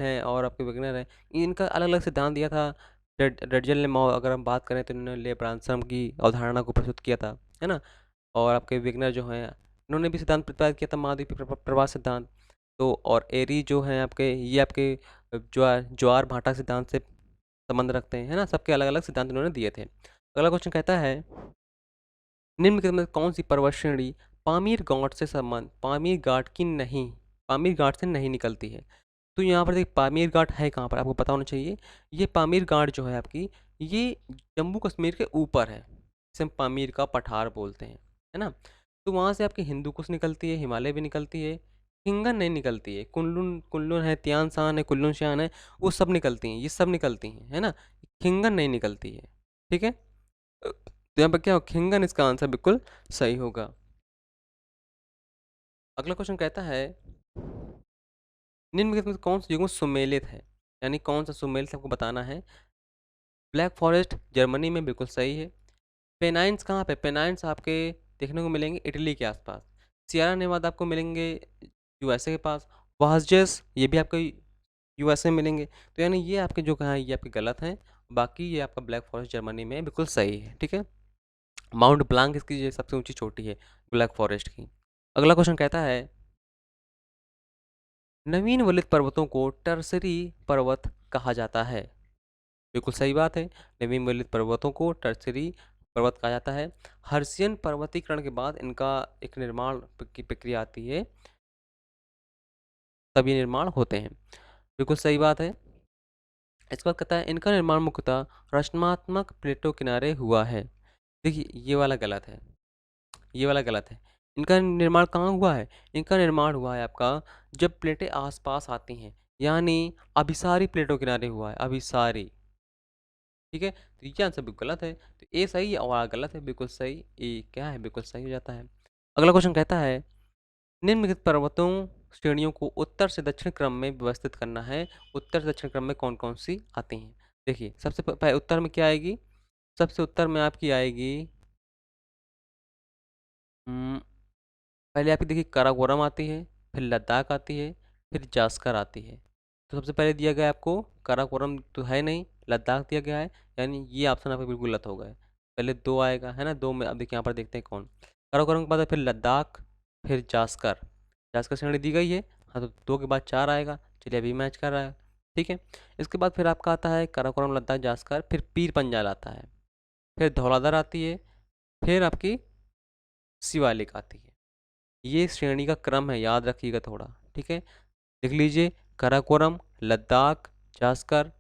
हैं और आपके विग्नर हैं, इनका अलग अलग सिद्धांत दिया था। रेडजल ने अगर हम बात करें तो इन्होंने ले ब्रांसम की अवधारणा को प्रस्तुत किया था, है ना? और आपके विग्नर जो हैं इन्होंने भी सिद्धांत प्रतिपादित किया था, महाद्वीपीय प्रवाह सिद्धांत। तो और एरी जो हैं आपके ये आपके ज्वार भाटा सिद्धांत से संबंध रखते हैं, है ना? सबके अलग अलग सिद्धांत इन्होंने दिए थे। अगला क्वेश्चन कहता है निम्नलिखित में कौन सी पर्वत श्रेणी पामीर घाट की नहीं, पामीर घाट से नहीं निकलती है? तो यहाँ पर देखिए पामीर घाट है कहाँ पर? आपको पता होना चाहिए। ये पामीर घाट जो है आपकी ये जम्मू कश्मीर के ऊपर है, जिसे हम पामीर का पठार बोलते हैं, है ना? तो वहाँ से आपकी हिंदू कुश निकलती है, हिमालय भी निकलती है, हिंगन नहीं निकलती है। कुनलुन कुनलुन है, तियान शान है, कुल्लुन शान है, वो सब निकलती हैं, ये सब निकलती हैं, है ना? खिंगन नहीं निकलती है, ठीक है? तो यहाँ पर क्या हो खिंगन इसका आंसर बिल्कुल सही होगा। अगला क्वेश्चन कहता है निम्नलिखित में से कौन सा युग्म सुमेलित है? यानी कौन सा सुमेलित आपको बताना है। ब्लैक फॉरेस्ट जर्मनी में बिल्कुल सही है। पेनाइन्स कहाँ पे? पेनाइन्स आपके देखने को मिलेंगे इटली के आसपास। सियरा नेवादा आपको मिलेंगे यूएसए के पास। वासजेस ये भी आपको यूएसए में मिलेंगे। तो यानी ये आपके जो कहाँ ये आपके गलत हैं। बाकी ये आपका ब्लैक फॉरेस्ट जर्मनी में बिल्कुल सही है, ठीक है? माउंट ब्लांक इसकी ये सबसे ऊंची चोटी है ब्लैक फॉरेस्ट की। अगला क्वेश्चन कहता है नवीन वलित पर्वतों को टर्सरी पर्वत कहा जाता है। बिल्कुल सही बात है। नवीन वलित पर्वतों को टर्सरी पर्वत कहा जाता है। हर्षियन पर्वतीकरण के बाद इनका एक निर्माण की प्रक्रिया आती है, तब ये निर्माण होते हैं। बिल्कुल सही बात है। इसके बाद कहता है इनका निर्माण मुख्यतः रचनात्मक प्लेटों किनारे हुआ है। देखिए ये वाला गलत है, ये वाला गलत है। इनका निर्माण कहाँ हुआ है? इनका निर्माण हुआ है आपका जब प्लेटें आस-पास आती हैं, यानी अभिसारी प्लेटों किनारे हुआ है, अभिसारी। ठीक है? तो ये आंसर बिल्कुल गलत है। तो ए सही है और गलत है, बिल्कुल सही। ए क्या है? बिल्कुल सही हो जाता है। अगला क्वेश्चन कहता है निम्नलिखित पर्वतों श्रेणियों को उत्तर से दक्षिण क्रम में व्यवस्थित करना है। उत्तर से दक्षिण क्रम में कौन-कौन सी आती हैं? देखिए सबसे उत्तर में क्या आएगी? सबसे उत्तर में आपकी आएगी उम, पहले आपकी देखिए काराकोरम आती है, फिर लद्दाख आती है, फिर जास्कर आती है। तो सबसे पहले दिया गया है आपको काराकोरम तो है नहीं, लद्दाख दिया गया है, यानी ये ऑप्शन आपका बिल्कुल गलत हो गया है। पहले 2 आएगा, है ना? 2 में अब देखिए यहाँ पर देखते हैं कौन। काराकोरम के बाद है फिर लद्दाख, फिर जास्कर। जास्कर श्रेणी दी गई है, हाँ, तो 2 के बाद 4 आएगा। चलिए अभी मैच कर रहा है, ठीक है? इसके बाद फिर आपका आता है काराकोरम, लद्दाख, जास्कर, फिर पीर पंजाल आता है, फिर धौलाधर आती है, फिर आपकी शिवालिक आती है। ये श्रेणी का क्रम है, याद रखिएगा थोड़ा, ठीक है? लिख लीजिए काराकोरम, लद्दाख, जास्कर,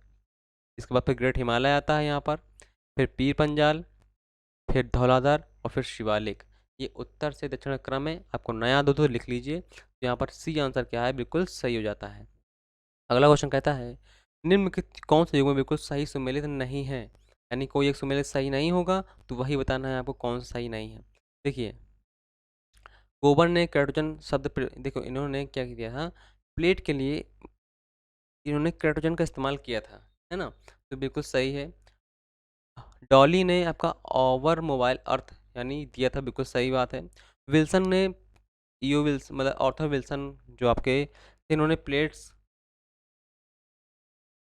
इसके बाद फिर ग्रेट हिमालय आता है यहाँ पर, फिर पीर पंजाल, फिर धौलाधर और फिर शिवालिक। ये उत्तर से दक्षिण का क्रम है, आपको ना याद हो तो लिख लीजिए। तो यहाँ पर सी आंसर क्या है? बिल्कुल सही हो जाता है। अगला क्वेश्चन कहता है निम्नलिखित कौन से युग्म बिल्कुल सही सुमेलित नहीं है? यानी कोई एक सुमेलित सही नहीं होगा, तो वही बताना है आपको कौन सा सही नहीं है। देखिए गोबर ने क्राइटोजन शब्द देखो इन्होंने क्या किया था, प्लेट के लिए इन्होंने क्राइटोजन का इस्तेमाल किया था, है ना? तो बिल्कुल सही है। डॉली ने आपका ओवर मोबाइल अर्थ यानी दिया था, बिल्कुल सही बात है। विल्सन ने ईओ विल्सन मतलब आर्थर विल्सन जो आपके इन्होंने प्लेट्स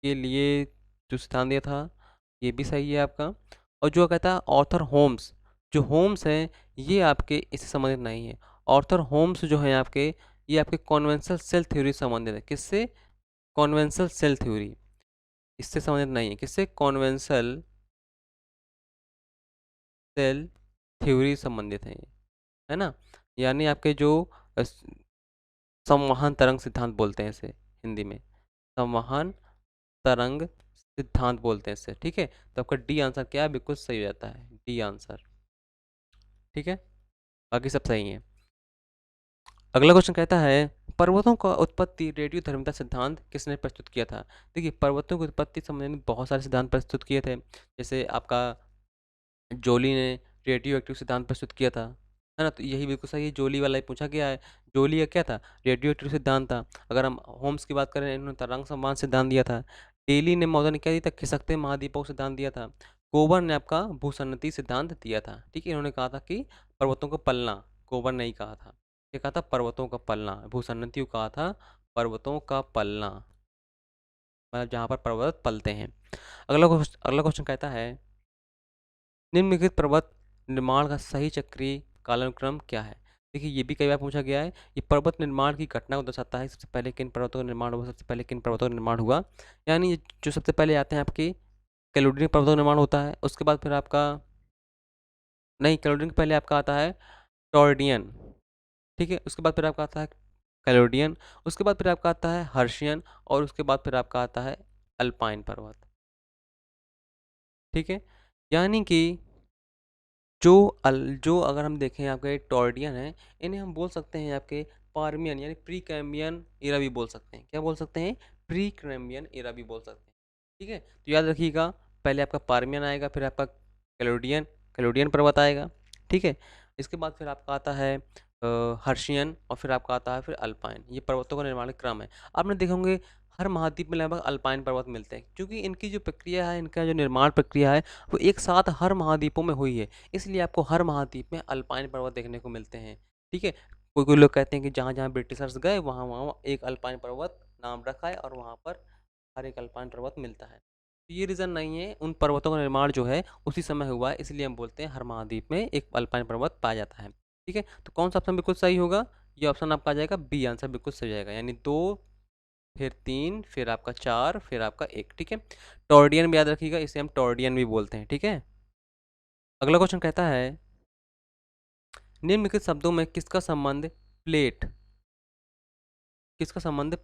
के लिए जो सिद्धांत दिया था, ये भी सही है आपका। और जो कहता है आर्थर होम्स, जो होम्स हैं ये आपके इससे संबंधित नहीं है। आर्थर होम्स जो हैं आपके, ये आपके कॉन्वेंशनल सेल थ्योरी से संबंधित है। किससे? कॉन्वेंशनल सेल थ्योरी, इससे संबंधित नहीं है। किससे? कॉन्वेंशनल सेल थ्योरी संबंधित है ये, है ना? यानी आपके जो संवहन तरंग सिद्धांत बोलते हैं इसे हिंदी में, संवहन तरंग सिद्धांत बोलते हैं इसे, ठीक है? तो आपका डी आंसर क्या है? बिल्कुल सही हो जाता है, डी आंसर, ठीक है? बाकी सब सही है। अगला क्वेश्चन कहता है पर्वतों का उत्पत्ति रेडियोधर्मिता सिद्धांत किसने प्रस्तुत किया था? देखिए पर्वतों की उत्पत्ति संबंधी में बहुत सारे सिद्धांत प्रस्तुत किए थे, जैसे आपका जोली ने रेडियो एक्टिव सिद्धांत प्रस्तुत किया था, है ना? तो यही बिल्कुल सही है, जोली वाला ही पूछा गया है। जोली का क्या था? रेडियो एक्टिव सिद्धांत था। अगर हम होम्स की बात करें, इन्होंने तरंग संबंध सिद्धांत दिया था। टेली ने मौदा ने क्या दिया था? खिसकते महाद्वीपों का सिद्धांत दिया था। कोबर ने आपका भूसन्नति सिद्धांत दिया था, ठीक है? इन्होंने कहा था कि पर्वतों को पलना, कोबर ने ही कहा था। क्या कहा था? पर्वतों का पलना। भूसन्नति को कहा था पर्वतों का पलना, मतलब जहाँ पर पर्वत पलते हैं। अगला क्वेश्चन कहता है निम्नलिखित पर्वत निर्माण का सही चक्रीय कालानुक्रम क्या है? देखिए ये भी कई बार पूछा गया है। ये पर्वत निर्माण की घटना को दर्शाता है, सबसे पहले किन पर्वतों का निर्माण हुआ, सबसे पहले किन पर्वतों का निर्माण हुआ। यानी ये जो सबसे पहले आते हैं आपके कैलोडीन पर्वतों का निर्माण होता है, उसके बाद फिर आपका नहीं, कैलोडीन के पहले आपका आता है टॉर्डियन, ठीक है? उसके बाद फिर आपका आता है कैलोडियन, उसके बाद फिर आपका आता है हर्शियन और उसके बाद फिर आपका आता है अल्पाइन पर्वत, ठीक है? यानी कि जो अगर हम देखें आपके टॉर्डियन है, इन्हें हम बोल सकते हैं आपके पार्मियन यानी प्री कैम्बियन एरा भी बोल सकते हैं। क्या बोल सकते हैं? प्री कैम्बियन एरा भी बोल सकते हैं, ठीक है? तो याद रखिएगा पहले आपका पार्मियन आएगा, फिर आपका कैलोडियन कैलोडियन पर्वत आएगा, ठीक है? इसके बाद फिर आपका आता है हर्शियन और फिर आपका आता है फिर अल्पाइन। ये पर्वतों का निर्माण क्रम है। आपने देखे होंगे हर महाद्वीप में लगभग अल्पाइन पर्वत मिलते हैं, क्योंकि इनकी जो प्रक्रिया है, इनका जो निर्माण प्रक्रिया है, वो एक साथ हर महाद्वीपों में हुई है। इसलिए आपको हर महाद्वीप में अल्पाइन पर्वत देखने को मिलते हैं, ठीक है? कोई-कोई लोग कहते हैं कि जहाँ-जहाँ ब्रिटिशर्स गए वहाँ-वहाँ एक अल्पाइन पर्वत नाम रखा है और वहाँ पर हर एक अल्पाइन पर्वत मिलता है। तो ये रीज़न नहीं है, उन पर्वतों का निर्माण जो है उसी समय हुआ है, इसलिए हम बोलते हैं हर महाद्वीप में एक अल्पाइन पर्वत पाया जाता है, ठीक है? तो कौन-सा ऑप्शन बिल्कुल सही होगा? ये ऑप्शन आपका आ जाएगा बी आंसर बिल्कुल सही हो जाएगा, यानी 2 फिर 3 फिर आपका 4 फिर आपका 1, ठीक है? टॉर्डियन भी याद रखिएगा, इसे हम टॉर्डियन भी बोलते हैं, ठीक है? अगला क्वेश्चन कहता है निम्नलिखित शब्दों में किसका संबंध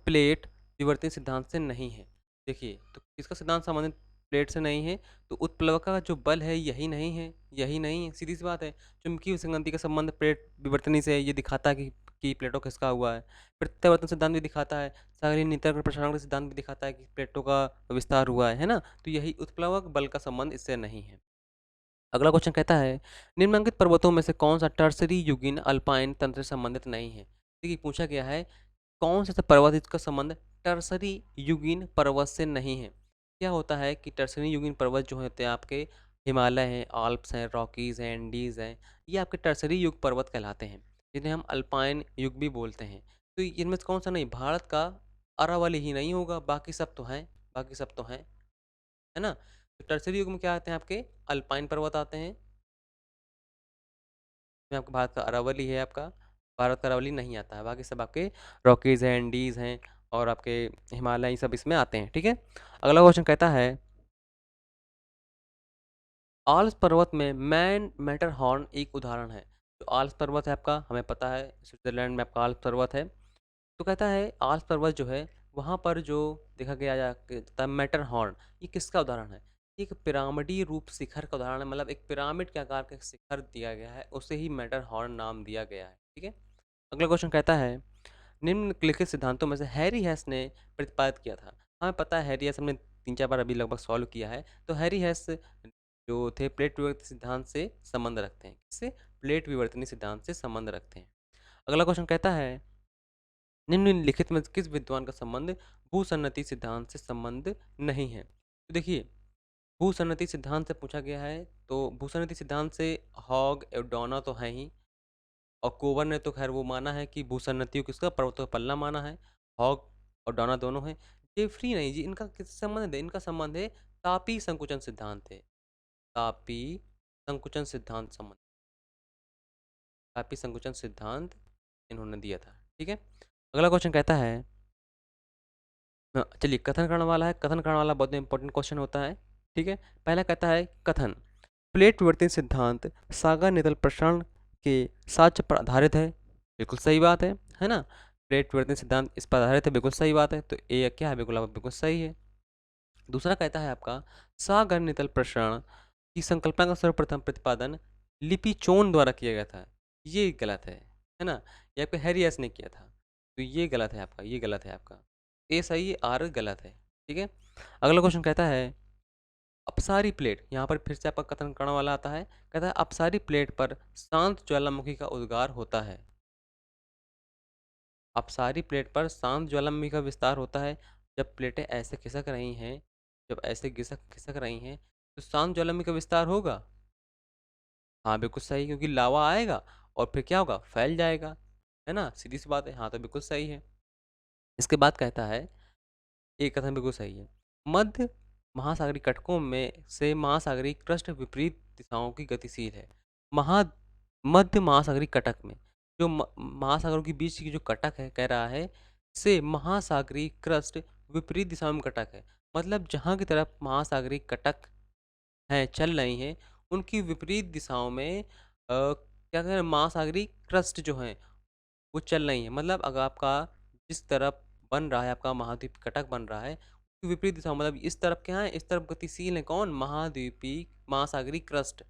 प्लेट विवर्तन सिद्धांत से नहीं है? देखिए, तो किसका सिद्धांत संबंधित प्लेट से नहीं है? तो उत्प्लवक का जो बल है यही नहीं है, यही नहीं है, सीधी-सी बात है। चुंबकीय विसंगति का संबंध प्लेट विवर्तनी से है, ये दिखाता है कि प्लेटों का खिसका हुआ है। प्रत्यावर्तन सिद्धांत भी दिखाता है, सागरीय नितर्क प्रसारण का सिद्धांत भी दिखाता है कि प्लेटों का विस्तार हुआ है ना? तो यही उत्प्लवक बल का संबंध इससे नहीं है। अगला क्वेश्चन कहता है, निम्नलिखित पर्वतों में से कौन-सा टर्शरी युगीन अल्पाइन तंत्र से संबंधित नहीं है? देखिए, पूछा गया है कौन सा ऐसा पर्वत है जिसका संबंध टर्सरी युगीन पर्वत से नहीं है? क्या होता है कि टर्सरी युगीन पर्वत जो होते हैं आपके हिमालय हैं, आल्प्स हैं, रॉकीज़ हैं, एंडीज़ हैं, ये आपके टर्सरी युग पर्वत कहलाते हैं, जिन्हें हम अल्पाइन युग भी बोलते हैं। तो इनमें से कौन सा नहीं? भारत का अरावली ही नहीं होगा, बाकी सब तो हैं, बाकी सब तो हैं, है ना? तो टर्सरी युग में क्या आते हैं आपके अल्पाइन पर्वत आते हैं, इसमें आपका भारत का अरावली है आपका, भारत का अरावली नहीं आता है, बाकी सब आपके रॉकीज़ हैं, एंडीज़ हैं और आपके हिमालय ये सब इसमें आते हैं, ठीक है? अगला क्वेश्चन कहता है, आल्प्स पर्वत में मैटरहॉर्न एक उदाहरण है। जो आल्प्स पर्वत है आपका, हमें पता है स्विट्ज़रलैंड में आपका आल्प्स पर्वत है। तो कहता है आल्प्स पर्वत जो है, वहाँ पर जो देखा गया जाता है मैटरहॉर्न, ये किसका उदाहरण है? ये एक पिरामिडीय रूप शिखर का उदाहरण है, मतलब एक पिरामिड के आकार का एक शिखर दिया गया है, उसे ही मैटरहॉर्न नाम दिया गया है, ठीक है? अगला क्वेश्चन कहता है, निम्नलिखित सिद्धांतों में से हैरी हेस ने प्रतिपादित किया था। हमें पता है हैरी हेस, हमने 3-4 बार अभी लगभग सॉल्व किया है। तो हैरी हेस जो थे प्लेट विवर्तनी सिद्धांत से संबंध रखते हैं। किससे? प्लेट विवर्तनी सिद्धांत से संबंध रखते हैं। अगला क्वेश्चन कहता है, निम्नलिखित में किस विद्वान का संबंध भूसन्नति सिद्धांत से संबंध नहीं है? तो देखिए, भूसन्नति सिद्धांत से पूछा गया है, तो भूसन्नति सिद्धांत से हॉग, एवडोना तो हैं ही, और कोवर ने तो खैर वो माना है कि भूसन्नतियों किसका पर्वतों का पल्ला माना है, हॉग और डॉना दोनों हैं। जेफरी नहीं जी, इनका किससे संबंध है? इनका संबंध है तापी संकुचन सिद्धांत है, तापी संकुचन सिद्धांत संबंध, तापी संकुचन सिद्धांत इन्होंने दिया था, ठीक है? अगला क्वेश्चन कहता है, चलिए कथन करने वाला है, कथन करने वाला बहुत इंपॉर्टेंट क्वेश्चन होता है, ठीक है? पहला कहता है कथन, प्लेट विवर्तन सिद्धांत सागर नितल प्रसरण के साक्ष्य पर आधारित है। बिल्कुल सही बात है ना? प्लेट विवर्तन सिद्धांत इस पर आधारित है, बिल्कुल सही बात है। तो ए क्या है? बिल्कुल बिल्कुल सही है। दूसरा कहता है आपका, सागर नितल प्रसरण की संकल्पना का सर्वप्रथम प्रतिपादन लिपि चोन द्वारा किया गया था। ये गलत है ना? ये आपका हैरियस ने किया था। तो ये गलत है आपका, ये गलत है आपका। ए सही है, आर गलत है, ठीक है? अगला क्वेश्चन कहता है, अपसारी प्लेट, यहाँ पर फिर से आपका कथन करने वाला आता है, कहता है अपसारी प्लेट पर शांत ज्वालामुखी का उद्गार होता है। अपसारी प्लेट पर शांत ज्वालामुखी का विस्तार होता है। जब प्लेटें ऐसे खिसक रही हैं, जब ऐसे खिसक खिसक रही हैं, तो शांत ज्वालामुखी का विस्तार होगा। हाँ बिल्कुल सही, क्योंकि लावा आएगा और फिर क्या होगा? फैल जाएगा, है ना? सीधी सी बात है। हाँ तो बिल्कुल सही है। इसके बाद कहता है, एक कथन बिल्कुल सही है, मध्य महासागरीय कटकों में से महासागरीय क्रस्ट विपरीत दिशाओं की गतिशील है। महा मध्य महासागरीय कटक में जो महासागरों के बीच की जो कटक है, कह रहा है से महासागरीय क्रस्ट विपरीत दिशाओं में कटक है, मतलब जहाँ की तरफ महासागरीय कटक हैं चल रही हैं, उनकी विपरीत दिशाओं में क्या कहते हैं, महासागरीय क्रस्ट जो हैं वो चल रही हैं। मतलब अगर आपका जिस तरफ बन रहा है, आपका महाद्वीप कटक बन रहा है, उसकी विपरीत दिशा, मतलब इस तरफ क्या है? इस तरफ गतिशील है कौन? महाद्वीपीय महासागरीय क्रस्ट,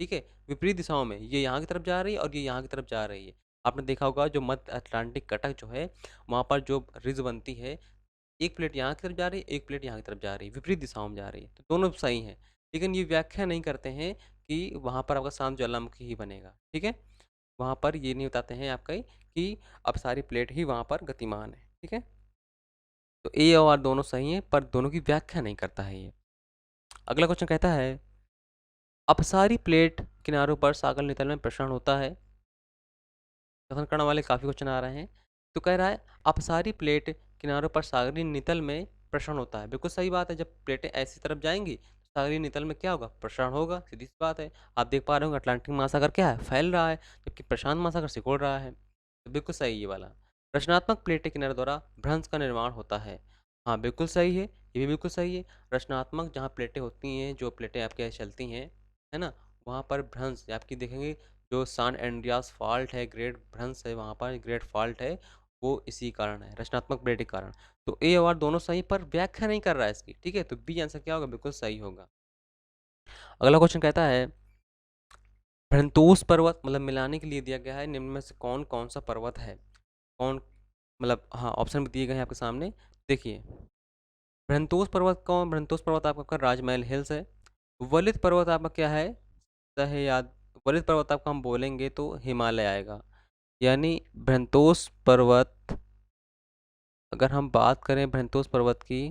ठीक है? विपरीत दिशाओं में ये यहाँ की तरफ जा रही है और ये यहाँ की तरफ जा रही है। आपने देखा होगा जो मध्य अटलांटिक कटक जो है, वहाँ पर जो रिज बनती है, एक प्लेट यहाँ की तरफ जा रही है, एक प्लेट यहाँ की तरफ जा रही है, विपरीत दिशाओं में जा रही है, तो दोनों सही हैं। लेकिन ये व्याख्या नहीं करते हैं कि वहाँ पर आपका शांत ज्वालामुखी ही बनेगा, ठीक है? वहाँ पर ये नहीं बताते हैं आपका कि अब सारी प्लेट ही वहाँ पर गतिमान है, ठीक है? तो ए और आर दोनों सही हैं, पर दोनों की व्याख्या नहीं करता है ये। अगला क्वेश्चन कहता है, अपसारी प्लेट किनारों पर सागर नितल में प्रसरण होता है। कथन करने वाले काफ़ी क्वेश्चन आ रहे हैं। तो कह रहा है, अपसारी प्लेट किनारों पर सागरीय नितल में प्रसरण होता है। बिल्कुल सही बात है, जब प्लेटें ऐसी तरफ जाएंगी तो सागरीय नितल में क्या होगा? प्रसरण होगा, सीधी सी बात है। आप देख पा रहे होंगे अटलांटिक महासागर क्या है? फैल रहा है, जबकि प्रशांत महासागर सिकुड़ रहा है। तो बिल्कुल सही ये वाला। रचनात्मक प्लेटें किनारे द्वारा भ्रंश का निर्माण होता है। हाँ बिल्कुल सही है, ये भी बिल्कुल सही है। रचनात्मक जहाँ प्लेटें होती हैं, जो प्लेटें आपके यहाँ चलती हैं, है ना, वहाँ पर भ्रंश आपकी देखेंगे, जो सान एंड्रियास फॉल्ट है, ग्रेट भ्रंश है, वहाँ पर ग्रेट फॉल्ट है, वो इसी कारण है, रचनात्मक ब्रेड के कारण। तो ए और दोनों सही पर व्याख्या नहीं कर रहा है इसकी, ठीक है? तो बी आंसर क्या होगा? बिल्कुल सही होगा। अगला क्वेश्चन कहता है भ्रंतोस पर्वत मतलब मिलाने के लिए दिया गया है निम्न में से कौन सा पर्वत है? कौन मतलब हाँ, ऑप्शन भी दिए गए हैं आपके सामने। देखिए, भ्रंतोस पर्वत आपका राजमहल हिल्स है। वलित पर्वत आपका क्या है? सह्याद वलित पर्वत आपका हम बोलेंगे तो हिमालय आएगा। यानी भ्रंतोस पर्वत, अगर हम बात करें भ्रंतोस पर्वत की,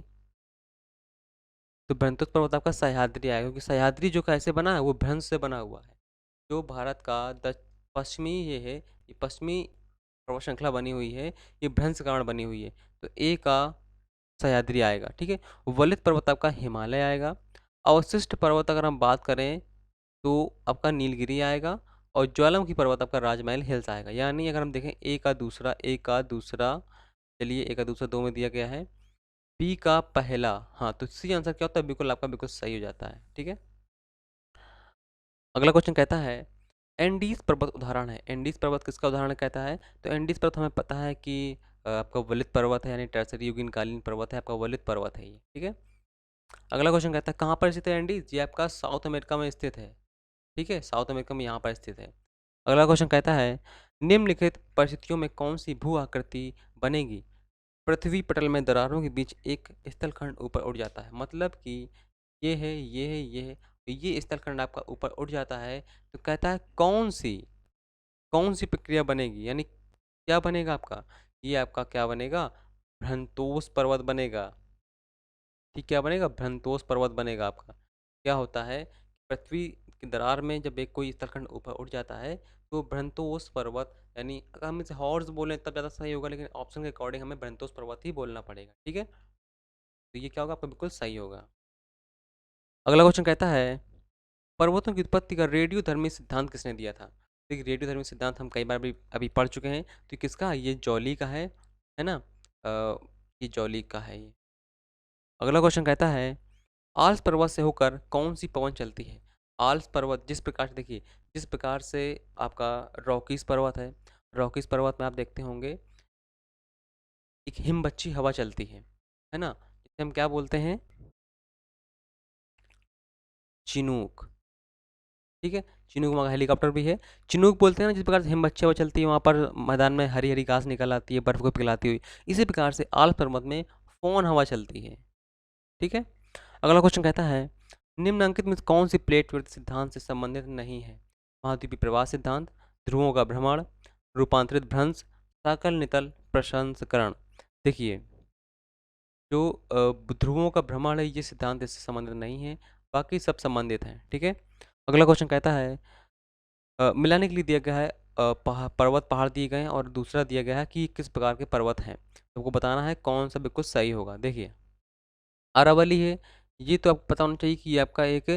तो भ्रंतोस पर्वत आपका सह्याद्री आएगा, क्योंकि सह्याद्री जो कैसे बना है वो भ्रंश से बना हुआ है। जो भारत का पश्चिमी ये है, ये पश्चिमी पर्वत श्रृंखला बनी हुई है, ये भ्रंश के कारण बनी हुई है। तो ए का सह्याद्री आएगा, ठीक है। वलित पर्वत आपका हिमालय आएगा। अवशिष्ट पर्वत अगर हम बात करें तो आपका नीलगिरी आएगा, और ज्वालामुखी पर्वत आपका राजमहल हिल्स आएगा। यानी अगर हम देखें ए का दूसरा चलिए, ए का दूसरा दो में दिया गया है, बी का पहला, हाँ, तो सी आंसर क्या होता है? बिल्कुल आपका बिल्कुल सही हो जाता है, ठीक है। अगला क्वेश्चन कहता है एंडीज पर्वत उदाहरण है। एंडीज पर्वत किसका उदाहरण कहता है? तो एंडीज पर्वत हमें पता है कि आपका वलित पर्वत है, यानी टर्सरी युगीनकालीन पर्वत है, आपका वलित पर्वत है ये, ठीक है। अगला क्वेश्चन कहता है कहाँ पर स्थित है एंडीज? ये आपका साउथ अमेरिका में स्थित है, ठीक है, साउथ अमेरिका में यहाँ पर स्थित है। अगला क्वेश्चन कहता है निम्नलिखित परिस्थितियों में कौन सी भू आकृति बनेगी? पृथ्वी पटल में दरारों के बीच एक स्थलखंड ऊपर उठ जाता है। मतलब कि ये है, ये है, ये है, तो ये स्थलखंड आपका ऊपर उठ जाता है। तो कहता है कौन सी प्रक्रिया बनेगी, यानी क्या बनेगा आपका? ये आपका क्या बनेगा? भ्रंतोस पर्वत बनेगा। ठीक, क्या बनेगा? भ्रंतोस पर्वत बनेगा आपका। क्या होता है, पृथ्वी की दरार में जब एक कोई स्थलखंड ऊपर उठ जाता है तो भ्रंतोस पर्वत, यानी अगर हम इसे हॉर्स बोलें तब ज़्यादा सही होगा, लेकिन ऑप्शन के अकॉर्डिंग हमें भ्रंतोस पर्वत ही बोलना पड़ेगा, ठीक है। तो ये क्या होगा आपका? बिल्कुल सही होगा। अगला क्वेश्चन कहता है पर्वतों की उत्पत्ति का रेडियोधर्मी सिद्धांत किसने दिया था? देखिए, रेडियोधर्मी सिद्धांत हम कई बार भी अभी पढ़ चुके हैं। तो ये किसका? ये जॉली का है ना? ये जॉली का है ये। अगला क्वेश्चन कहता है आल्प्स पर्वत से होकर कौन सी पवन चलती है? आल्प्स पर्वत जिस प्रकार से, देखिए, जिस प्रकार से आपका रॉकीज पर्वत है, रॉकीज पर्वत में आप देखते होंगे एक हिमबच्ची हवा चलती है ना, जिसे हम क्या बोलते हैं? चिनूक, ठीक है। चिनूक वहाँ हेलीकॉप्टर भी है। चिनूक बोलते हैं ना, जिस प्रकार से हिमबच्ची हवा चलती है, वहाँ पर मैदान में हरी हरी घास निकल आती है बर्फ को पिघलाती हुई, इसी प्रकार से आल्प्स पर्वत में पवन हवा चलती है, ठीक है। अगला क्वेश्चन कहता है निम्नलिखित में कौन सी प्लेट विरुद्ध सिद्धांत से संबंधित नहीं है? महाद्वीपीय प्रवास सिद्धांत, ध्रुवों का भ्रमण, रूपांतरित भ्रंश, साकल नितल प्रसंस्करण। देखिए, जो ध्रुवों का भ्रमण है ये सिद्धांत इससे संबंधित नहीं है, बाकी सब संबंधित हैं, ठीक है। अगला क्वेश्चन कहता है मिलाने के लिए दिया गया है पर्वत पहाड़ दिए गए हैं, और दूसरा दिया गया है कि किस प्रकार के पर्वत हैं। तो आपको बताना है कौन सा बिल्कुल सही होगा। देखिए, अरावली है, ये तो आपको पता होना चाहिए कि ये आपका एक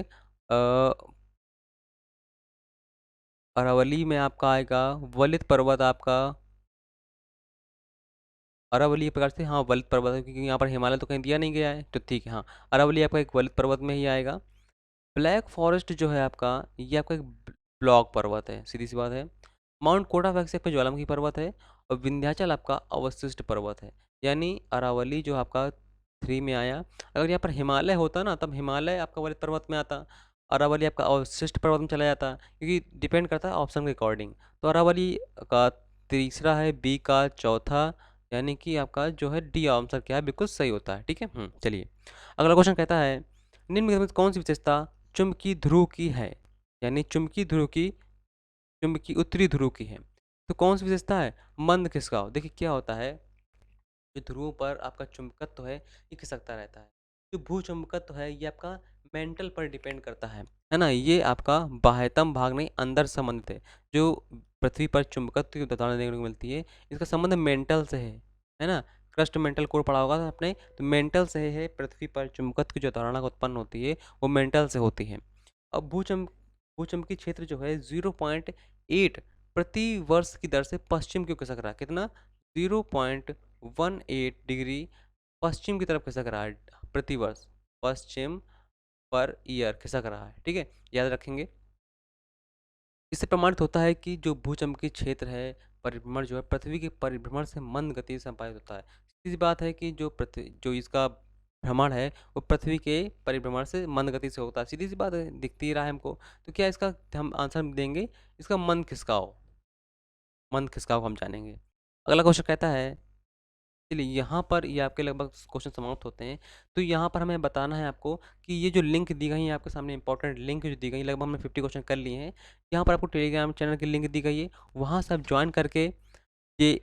अरावली में आपका आएगा वलित पर्वत आपका। अरावली एक प्रकार से, हाँ, वलित पर्वत है, क्योंकि यहाँ पर हिमालय तो कहीं दिया नहीं गया है, तो ठीक है, हाँ, अरावली आपका एक वलित पर्वत में ही आएगा। ब्लैक फॉरेस्ट जो है आपका, ये आपका एक ब्लॉक पर्वत है, सीधी सी बात है। माउंट कोटाफैक्स आपका ज्वालामुखी पर्वत है, और विंध्याचल आपका अवशिष्ट पर्वत है। यानी अरावली जो आपका 3 में आया। अगर यहाँ पर हिमालय होता ना, तब हिमालय आपका वलित पर्वत में आता, अरावली आपका अवशिष्ट पर्वत में चला जाता, क्योंकि डिपेंड करता है ऑप्शन के अकॉर्डिंग। तो अरावली का तीसरा है, बी का चौथा, यानी कि आपका जो है डी आंसर क्या है? बिल्कुल सही होता है, ठीक है। चलिए, अगला क्वेश्चन कहता है निम्न में कौन सी विशेषता चुंबकीय ध्रुव की है? यानी चुंबकीय उत्तरी ध्रुव की है। तो कौन सी विशेषता है? मंद खिसकाव। देखिए, क्या होता है, जो ध्रुव पर आपका चुंबकत्व है ये खिसकता रहता है। जो भू चुंबकत्व है ये आपका मेंटल पर डिपेंड करता है ना। ये आपका बाह्यतम भाग नहीं, अंदर संबंधित है। जो पृथ्वी पर चुंबकत्व की उदाहरण देखने को मिलती है, इसका संबंध मेंटल से है ना। क्रस्ट मेंटल कोड पढ़ा होगा आपने, तो मेंटल से है। पृथ्वी पर चुंबकत्व की जो धारणा उत्पन्न होती है वो मेंटल से होती है। अब भूचुंबकीय क्षेत्र जो है 0.8 प्रति वर्ष की दर से पश्चिम क्यों खिसक रहा है? कितना? 0.18 डिग्री पश्चिम की तरफ खिसक रहा है प्रति वर्ष, पश्चिम पर ईयर खिसक रहा है, ठीक है, याद रखेंगे। इससे प्रमाणित होता है कि जो भूचुंबकीय क्षेत्र है परिभ्रमण जो है पृथ्वी के परिभ्रमण से मंद गति से संपादित होता है। सीधी सी बात है कि जो इसका भ्रमण है वो पृथ्वी के परिभ्रमण से मंद गति से होता है। सीधी सी बात है, दिखती ही रहा है हमको। तो क्या इसका हम आंसर देंगे, इसका मंद खिसकाव। मंद खिसकाव हम जानेंगे। अगला क्वेश्चन कहता है, चलिए यहाँ पर ये आपके लगभग क्वेश्चन समाप्त होते हैं। तो यहाँ पर हमें बताना है आपको कि ये जो लिंक दी गई है आपके सामने, इंपॉर्टेंट लिंक जो दी गई है, लगभग हमने 50 क्वेश्चन कर लिए हैं। यहाँ पर आपको टेलीग्राम चैनल की लिंक दी गई है, वहाँ से आप ज्वाइन करके ये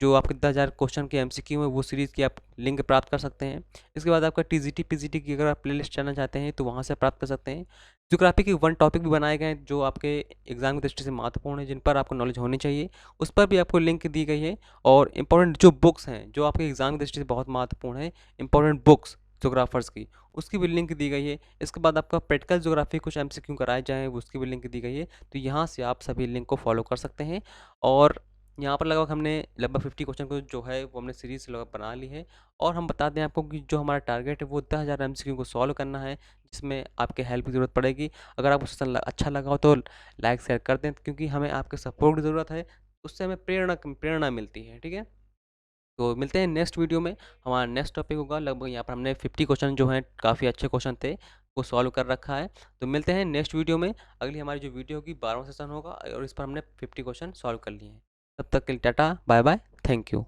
जो आपके 10,000 क्वेश्चन के एमसीक्यू है वो सीरीज़ की आप लिंक प्राप्त कर सकते हैं। इसके बाद आपका टीजीटी पीजीटी की अगर आप प्लेलिस्ट जानना चाहते हैं तो वहाँ से प्राप्त कर सकते हैं। ज्योग्राफी के 1 टॉपिक भी बनाए गए हैं जो आपके एग्जाम की दृष्टि से महत्वपूर्ण है, जिन पर आपको नॉलेज होनी चाहिए, उस पर भी आपको लिंक दी गई है। और इंपॉर्टेंट जो बुक्स हैं जो आपके एग्जाम की दृष्टि से बहुत महत्वपूर्ण है, इंपॉर्टेंट बुक्स जोग्राफर्स की, उसकी भी लिंक दी गई है। इसके बाद आपका प्रैक्टिकल ज्योग्राफी कुछ एमसीक्यू कराए जाएँ, उसकी भी लिंक दी गई है। तो यहाँ से आप सभी लिंक को फॉलो कर सकते हैं। और यहाँ पर लगभग 50 क्वेश्चन को जो है वो हमने सीरीज से लगभग बना ली है। और हम बता दें आपको कि जो हमारा टारगेट है वो 10,000 एमसीक्यू को सॉल्व करना है, जिसमें आपके हेल्प की ज़रूरत पड़ेगी। अगर आपको सेशन अच्छा लगा हो तो लाइक शेयर कर दें, क्योंकि हमें आपके सपोर्ट की ज़रूरत है। उससे हमें प्रेरणा मिलती है। ठीक है, तो मिलते हैं नेक्स्ट वीडियो में। हमारा नेक्स्ट टॉपिक होगा, लगभग यहाँ पर हमने 50 क्वेश्चन जो हैं काफ़ी अच्छे क्वेश्चन थे वो सॉल्व कर रखा है। तो मिलते हैं नेक्स्ट वीडियो में। अगली हमारी जो वीडियो होगी 12वां सेशन होगा और इस पर हमने 50 क्वेश्चन सॉल्व कर लिए हैं। तब तक के लिए tata bye bye, thank you.